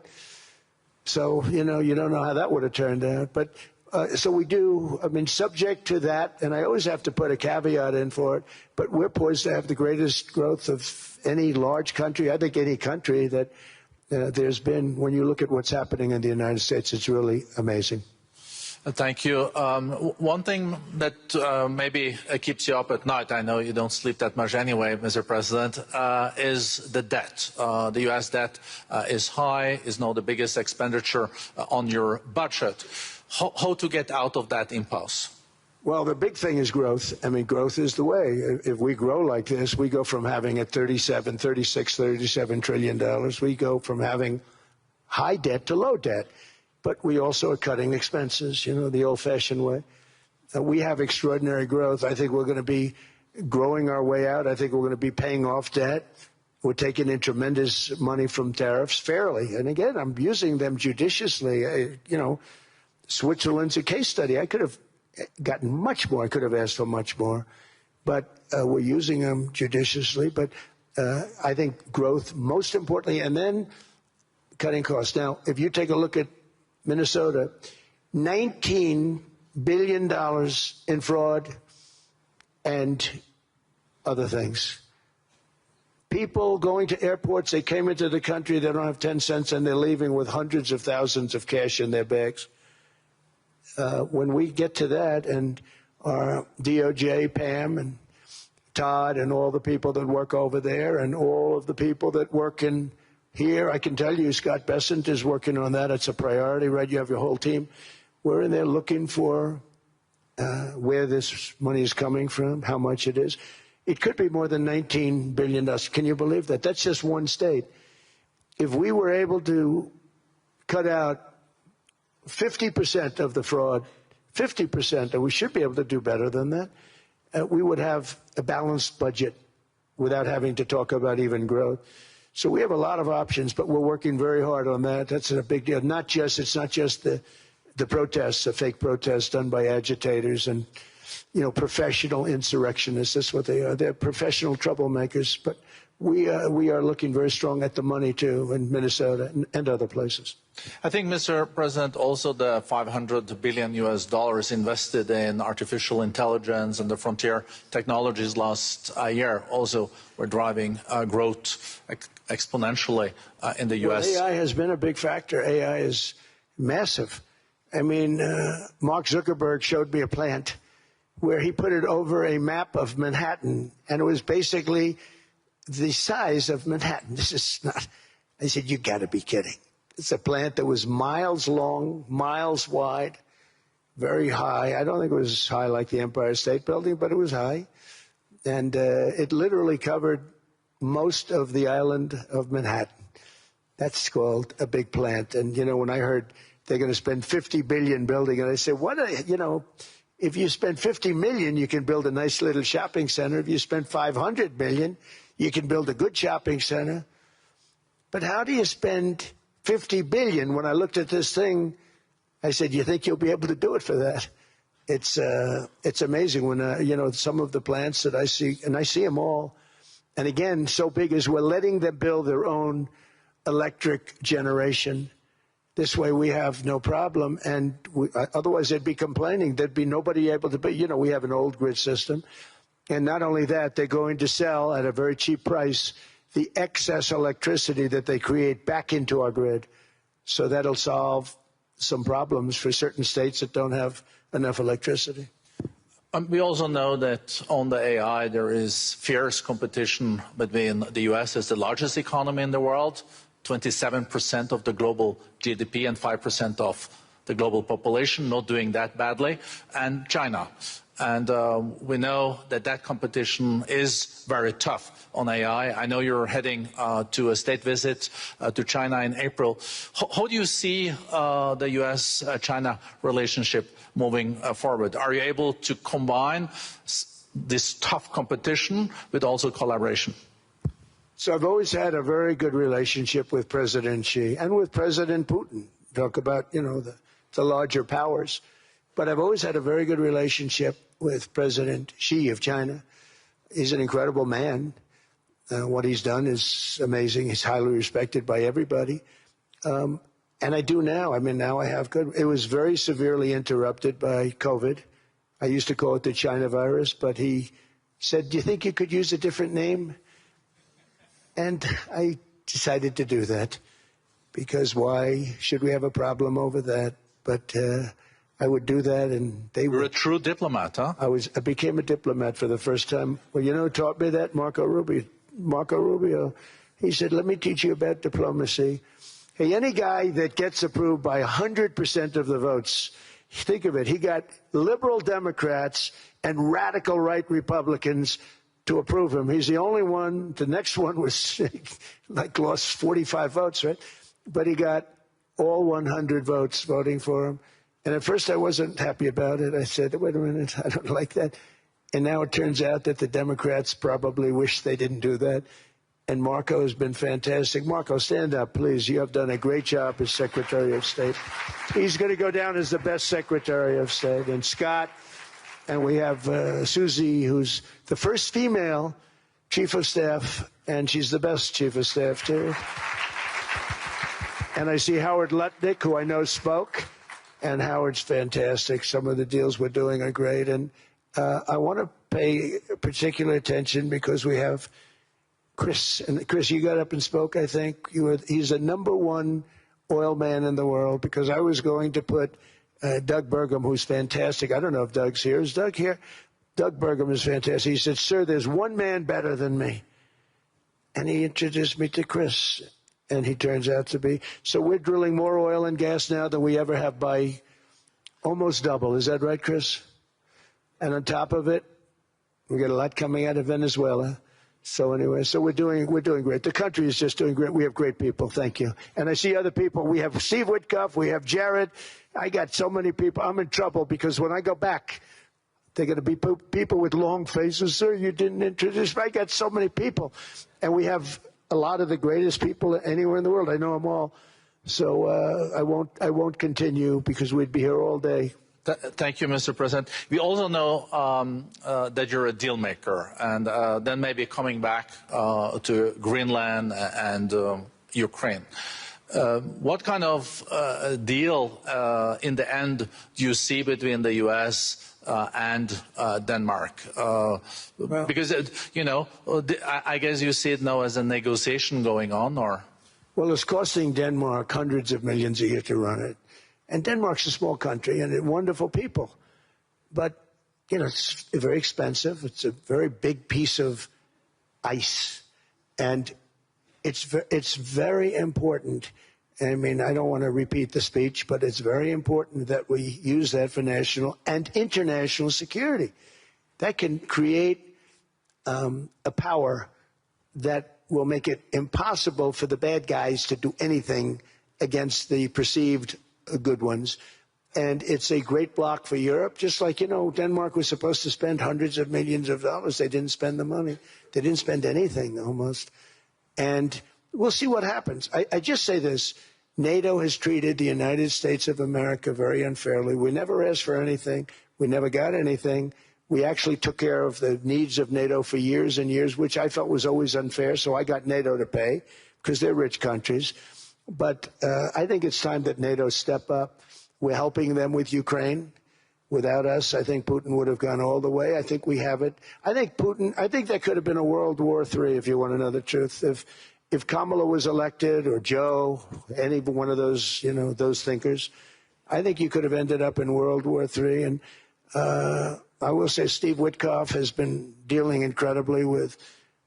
So, you know, you don't know how that would have turned out. But so we do, I mean, subject to that, and I always have to put a caveat in for it, but we're poised to have the greatest growth of any large country, I think any country that there's been. When you look at what's happening in the United States, it's really amazing. Thank you. One thing that maybe keeps you up at night, I know you don't sleep that much anyway, Mr. President, is the debt. The U.S. debt is high, is now the biggest expenditure on your budget. How to get out of that impasse? Well, the big thing is growth. I mean, growth is the way. If we grow like this, we go from having at $37 trillion, we go from having high debt to low debt. But we also are cutting expenses, you know, the old-fashioned way. We have extraordinary growth. I think we're going to be growing our way out. I think we're going to be paying off debt. We're taking in tremendous money from tariffs fairly. And again, I'm using them judiciously. You know, Switzerland's a case study. I could have gotten much more. I could have asked for much more. But we're using them judiciously. But I think growth, most importantly, and then cutting costs. Now, if you take a look at Minnesota, $19 billion in fraud and other things. People going to airports, they came into the country, they don't have 10 cents, and they're leaving with hundreds of thousands of cash in their bags. When we get to that, and our DOJ, Pam, and Todd, and all the people that work over there, and all of the people that work in here, I can tell you, Scott Bessent is working on that. It's a priority, right? You have your whole team. We're in there looking for where this money is coming from, how much it is. It could be more than $19 billion. Can you believe that? That's just one state. If we were able to cut out 50% of the fraud, 50%, and we should be able to do better than that, we would have a balanced budget without having to talk about even growth. So we have a lot of options, but we're working very hard on that. That's a big deal. It's not just the protests, the fake protests done by agitators and, you know, professional insurrectionists. That's what they are. They're professional troublemakers. But we are looking very strong at the money, too, in Minnesota and other places. I think, Mr. President, also the $500 billion invested in artificial intelligence and the frontier technologies last year also were driving growth exponentially in the U.S. Well, AI has been a big factor. AI is massive. I mean, Mark Zuckerberg showed me a plant where he put it over a map of Manhattan, and it was basically the size of Manhattan. This is not, I said, you got to be kidding. It's a plant that was miles long, miles wide, very high. I don't think it was as high like the Empire State Building, but it was high. And it literally covered most of the island of Manhattan. That's called a big plant. And, you know, when I heard they're going to spend $50 billion building it, I said, you know, if you spend $50 million, you can build a nice little shopping center. If you spend $500 million, you can build a good shopping center. But how do you spend $50 billion? When I looked at this thing, I said, you think you'll be able to do it for that? It's amazing when, you know, some of the plants that I see, and I see them all. And again, so big as we're letting them build their own electric generation. This way we have no problem. And otherwise they'd be complaining. There'd be nobody able to, but, you know, we have an old grid system. And not only that, they're going to sell at a very cheap price the excess electricity that they create back into our grid. So that'll solve some problems for certain states that don't have enough electricity. We also know that on the AI, there is fierce competition between the U.S. as the largest economy in the world, 27% of the global GDP and 5% of the global population, not doing that badly, and China. And we know that that competition is very tough on AI. I know you're heading to a state visit to China in April. How do you see the U.S.-China relationship moving forward? Are you able to combine this tough competition with also collaboration? So I've always had a very good relationship with President Xi and with President Putin. Talk about, you know, the larger powers. But I've always had a very good relationship with President Xi of China. He's an incredible man. What he's done is amazing. He's highly respected by everybody. And I do now. I mean, now I have good. It was very severely interrupted by COVID. I used to call it the China virus, but he said, do you think you could use a different name? And I decided to do that because why should we have a problem over that? But I would do that, and they were. You're a true diplomat, huh? I became a diplomat for the first time. Well, you know who taught me that? Marco Rubio. Marco Rubio. He said, let me teach you about diplomacy. Hey, any guy that gets approved by 100% of the votes, Think of it. He got liberal Democrats and radical right Republicans to approve him. He's the only one. The next one was like lost 45 votes, right? But he got all 100 votes voting for him. And at first I wasn't happy about it. I said, wait a minute, I don't like that. And now it turns out that the Democrats probably wish they didn't do that. And Marco has been fantastic. Marco, stand up, please. You have done a great job as Secretary of State. He's going to go down as the best Secretary of State. And Scott, and we have Susie, who's the first female Chief of Staff, and she's the best Chief of Staff, too. And I see Howard Lutnick, who I know spoke, and Howard's fantastic. Some of the deals we're doing are great. And I want to pay particular attention because we have Chris. And Chris, you got up and spoke, I think. He's the #1 oil man in the world, because I was going to put Doug Burgum, who's fantastic. I don't know if Doug's here. Is Doug here? Doug Burgum is fantastic. He said, sir, there's one man better than me. And he introduced me to Chris. And he turns out to be. So we're drilling more oil and gas now than we ever have by almost double. Is that right, Chris? And on top of it, we got a lot coming out of Venezuela. So anyway, so we're doing great. The country is just doing great. We have great people. Thank you. And I see other people. We have Steve Witkoff. We have Jared. I got so many people. I'm in trouble because when I go back, they're going to be people with long faces. Sir, you didn't introduce me. I got so many people. And we have a lot of the greatest people anywhere in the world. I know them all. So I won't continue because we'd be here all day. Thank you, Mr. President. We also know that you're a deal maker, and then maybe coming back to Greenland and Ukraine. What kind of deal in the end do you see between the U.S. And Denmark? Because, you know, I guess you see it now as a negotiation going on, or? Well, it's costing Denmark hundreds of millions a year to run it. And Denmark's a small country and wonderful people. But, you know, it's very expensive. It's a very big piece of ice. And it's very important. I mean, I don't want to repeat the speech, but it's very important that we use that for national and international security. That can create a power that will make it impossible for the bad guys to do anything against the perceived good ones. And it's a great block for Europe, just like, you know, Denmark was supposed to spend hundreds of millions of dollars. They didn't spend the money. They didn't spend anything, almost. And we'll see what happens. I just say this. NATO has treated the United States of America very unfairly. We never asked for anything. We never got anything. We actually took care of the needs of NATO for years and years, which I felt was always unfair. So I got NATO to pay because they're rich countries. But I think it's time that NATO step up. We're helping them with Ukraine. Without us, I think Putin would have gone all the way. I think we have it. I think there could have been a World War III, if you want to know the truth. If Kamala was elected, or Joe, any one of those, you know, those thinkers, I think you could have ended up in World War III. And I will say Steve Witkoff has been dealing incredibly with.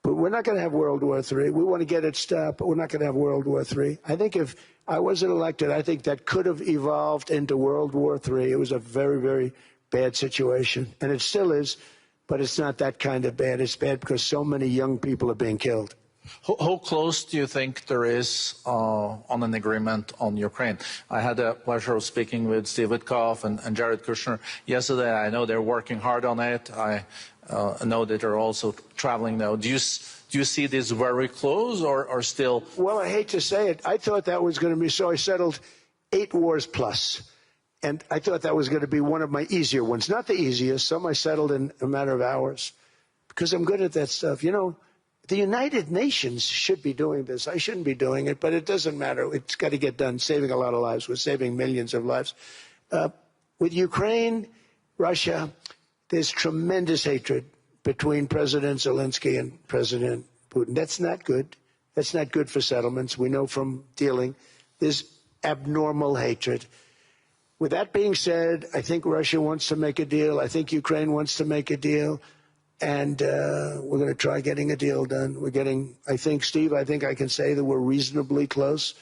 But we're not going to have World War III. We want to get it stopped, but we're not going to have World War III. I think if I wasn't elected, I think that could have evolved into World War III. It was a very, very bad situation. And it still is, but it's not that kind of bad. It's bad because so many young people are being killed. How close do you think there is on an agreement on Ukraine? I had the pleasure of speaking with Steve Witkoff and Jared Kushner yesterday. I know they're working hard on it. I know that they're also traveling now. Do you see this very close or still? Well, I hate to say it. I thought that was going to be so. I settled 8 wars plus. And I thought that was going to be one of my easier ones. Not the easiest. Some I settled in a matter of hours because I'm good at that stuff. You know, the United Nations should be doing this. I shouldn't be doing it, but it doesn't matter. It's got to get done, saving a lot of lives. We're saving millions of lives. With Ukraine, Russia, there's tremendous hatred between President Zelensky and President Putin. That's not good. That's not good for settlements. We know from dealing. There's abnormal hatred. With that being said, I think Russia wants to make a deal. I think Ukraine wants to make a deal. And we're going to try getting a deal done. We're getting, I think, Steve, I think I can say that we're reasonably close.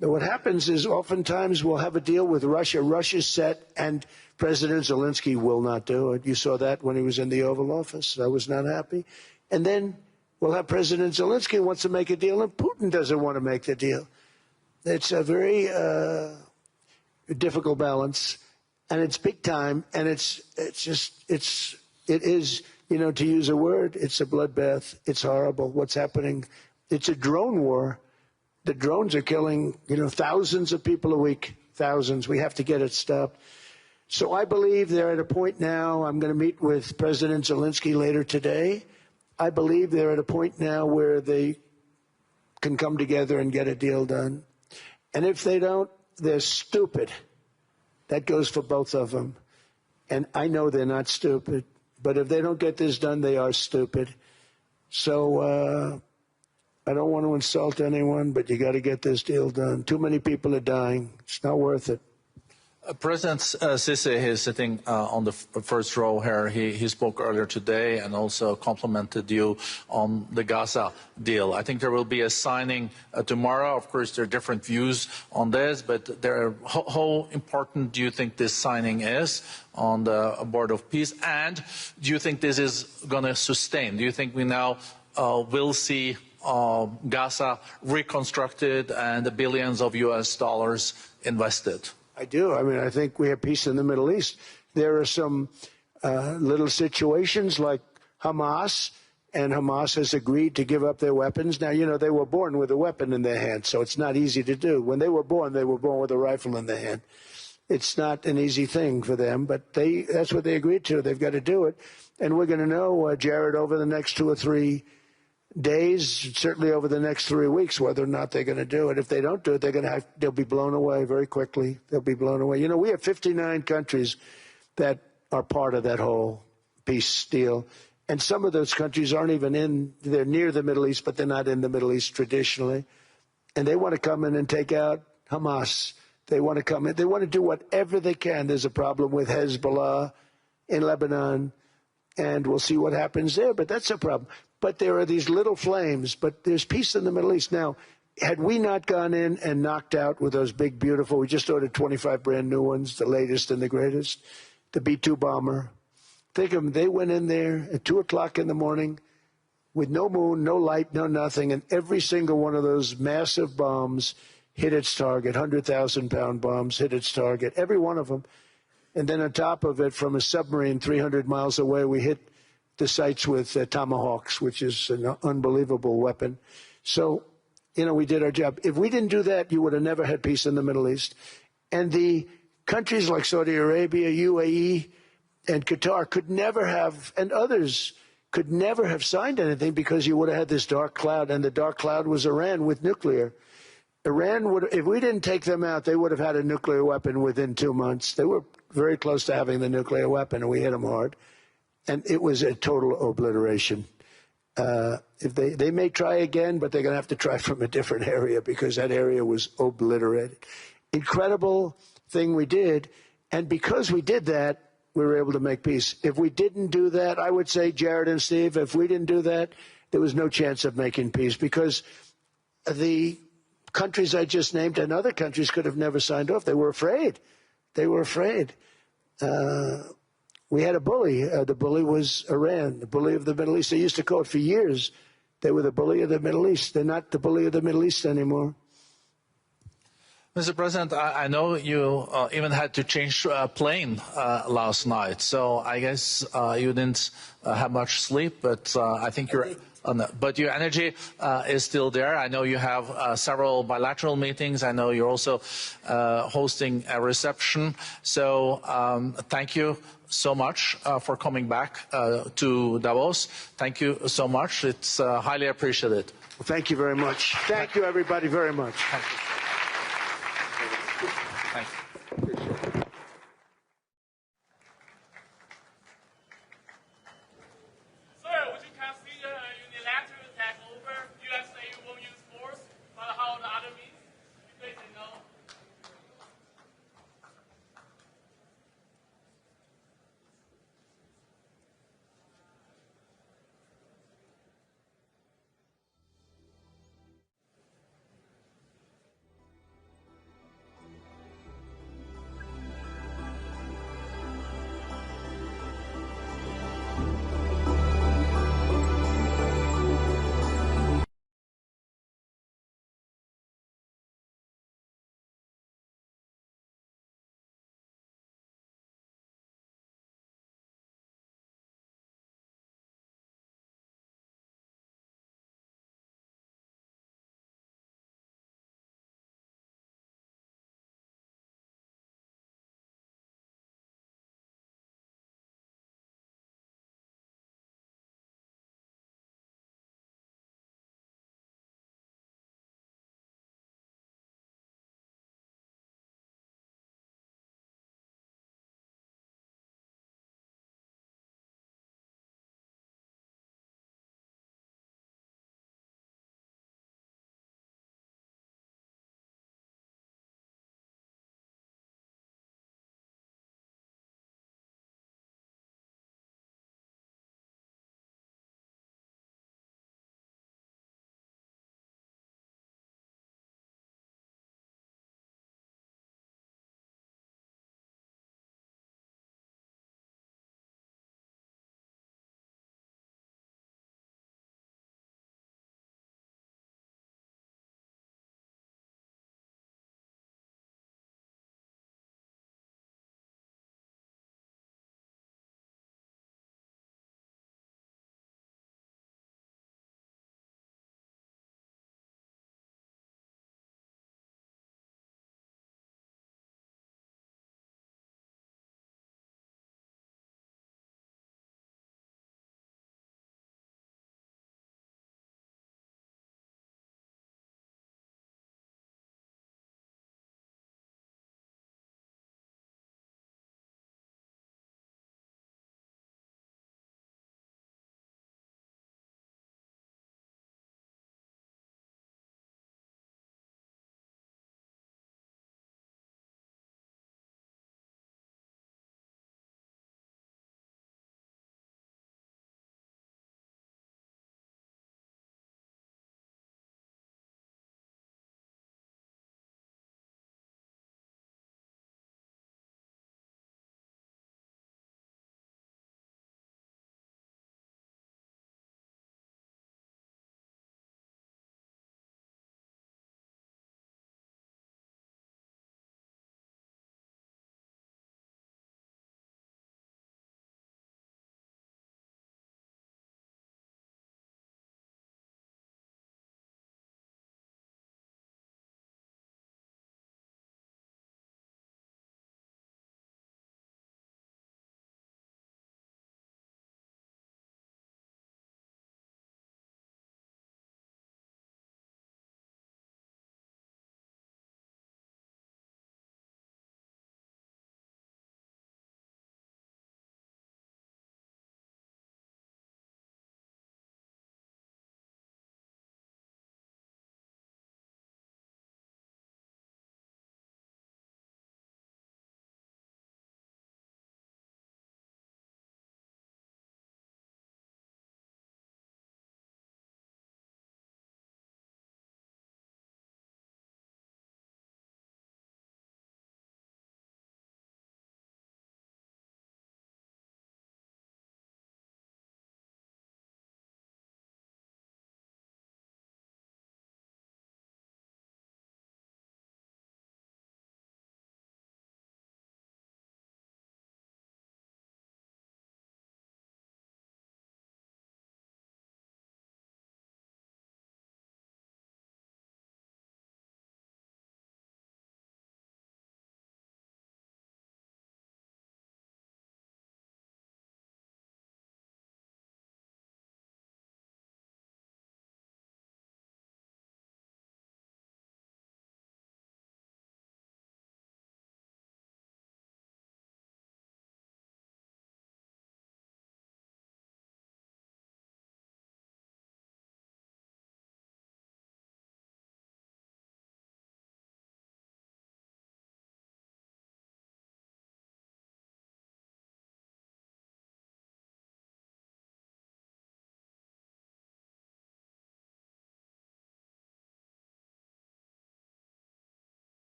What happens is oftentimes we'll have a deal with Russia. Russia's set, and President Zelensky will not do it. You saw that when he was in the Oval Office. I was not happy. And then we'll have President Zelensky who wants to make a deal, and Putin doesn't want to make the deal. It's a very difficult balance, and it's big time, and it is, you know, to use a word, it's a bloodbath. It's horrible what's happening. It's a drone war. The drones are killing, you know, thousands of people a week, thousands. We have to get it stopped. So I believe they're at a point now. I'm going to meet with President Zelensky later today. I believe they're at a point now where they can come together and get a deal done. And if they don't, they're stupid. That goes for both of them. And I know they're not stupid. But if they don't get this done, they are stupid. So I don't want to insult anyone, but you got to get this deal done. Too many people are dying. It's not worth it. President Sisi is sitting on the first row here. He spoke earlier today and also complimented you on the Gaza deal. I think there will be a signing tomorrow. Of course, there are different views on this, but how important do you think this signing is on the board of peace? And do you think this is going to sustain? Do you think we now will see Gaza reconstructed and the billions of US dollars invested? I do. I mean, I think we have peace in the Middle East. There are some little situations like Hamas, and Hamas has agreed to give up their weapons. Now, you know, they were born with a weapon in their hand, so it's not easy to do. When they were born with a rifle in their hand. It's not an easy thing for them, but that's what they agreed to. They've got to do it. And we're going to know, Jared, over the next 2 or 3 days, certainly over the next 3 weeks, whether or not they're going to do it. If they don't do it, they'll be blown away very quickly. They'll be blown away. You know, we have 59 countries that are part of that whole peace deal. And some of those countries aren't even they're near the Middle East, but they're not in the Middle East traditionally. And they want to come in and take out Hamas. They want to come in. They want to do whatever they can. There's a problem with Hezbollah in Lebanon, and we'll see what happens there. But that's a problem. But there are these little flames, but there's peace in the Middle East. Now, had we not gone in and knocked out with those big, beautiful, we just ordered 25 brand new ones, the latest and the greatest, the B-2 bomber. Think of them, they went in there at 2 o'clock in the morning with no moon, no light, no nothing, and every single one of those massive bombs hit its target, 100,000-pound bombs hit its target, every one of them. And then on top of it, from a submarine 300 miles away, we hit the sites with tomahawks, which is an unbelievable weapon. So, you know, we did our job. If we didn't do that, you would have never had peace in the Middle East. And the countries like Saudi Arabia, UAE, and Qatar could never have, and others could never have signed anything because you would have had this dark cloud, and the dark cloud was Iran with nuclear. Iran would, if we didn't take them out, they would have had a nuclear weapon within 2 months. They were very close to having the nuclear weapon, and we hit them hard. And it was a total obliteration. If they may try again, but they're going to have to try from a different area because that area was obliterated. Incredible thing we did. And because we did that, we were able to make peace. If we didn't do that, I would say, Jared and Steve, if we didn't do that, there was no chance of making peace because the countries I just named and other countries could have never signed off. They were afraid. They were afraid. We had a bully. The bully was Iran, the bully of the Middle East. They used to call it for years. They were the bully of the Middle East. They're not the bully of the Middle East anymore. Mr. President, I know you even had to change a plane last night, so I guess you didn't have much sleep, but I think you're... but your energy is still there. I know you have several bilateral meetings. I know you're also hosting a reception. So thank you so much for coming back to Davos. Thank you so much. It's highly appreciated. Well, thank you very much. Thank you, everybody, very much. Thank you. Thank you.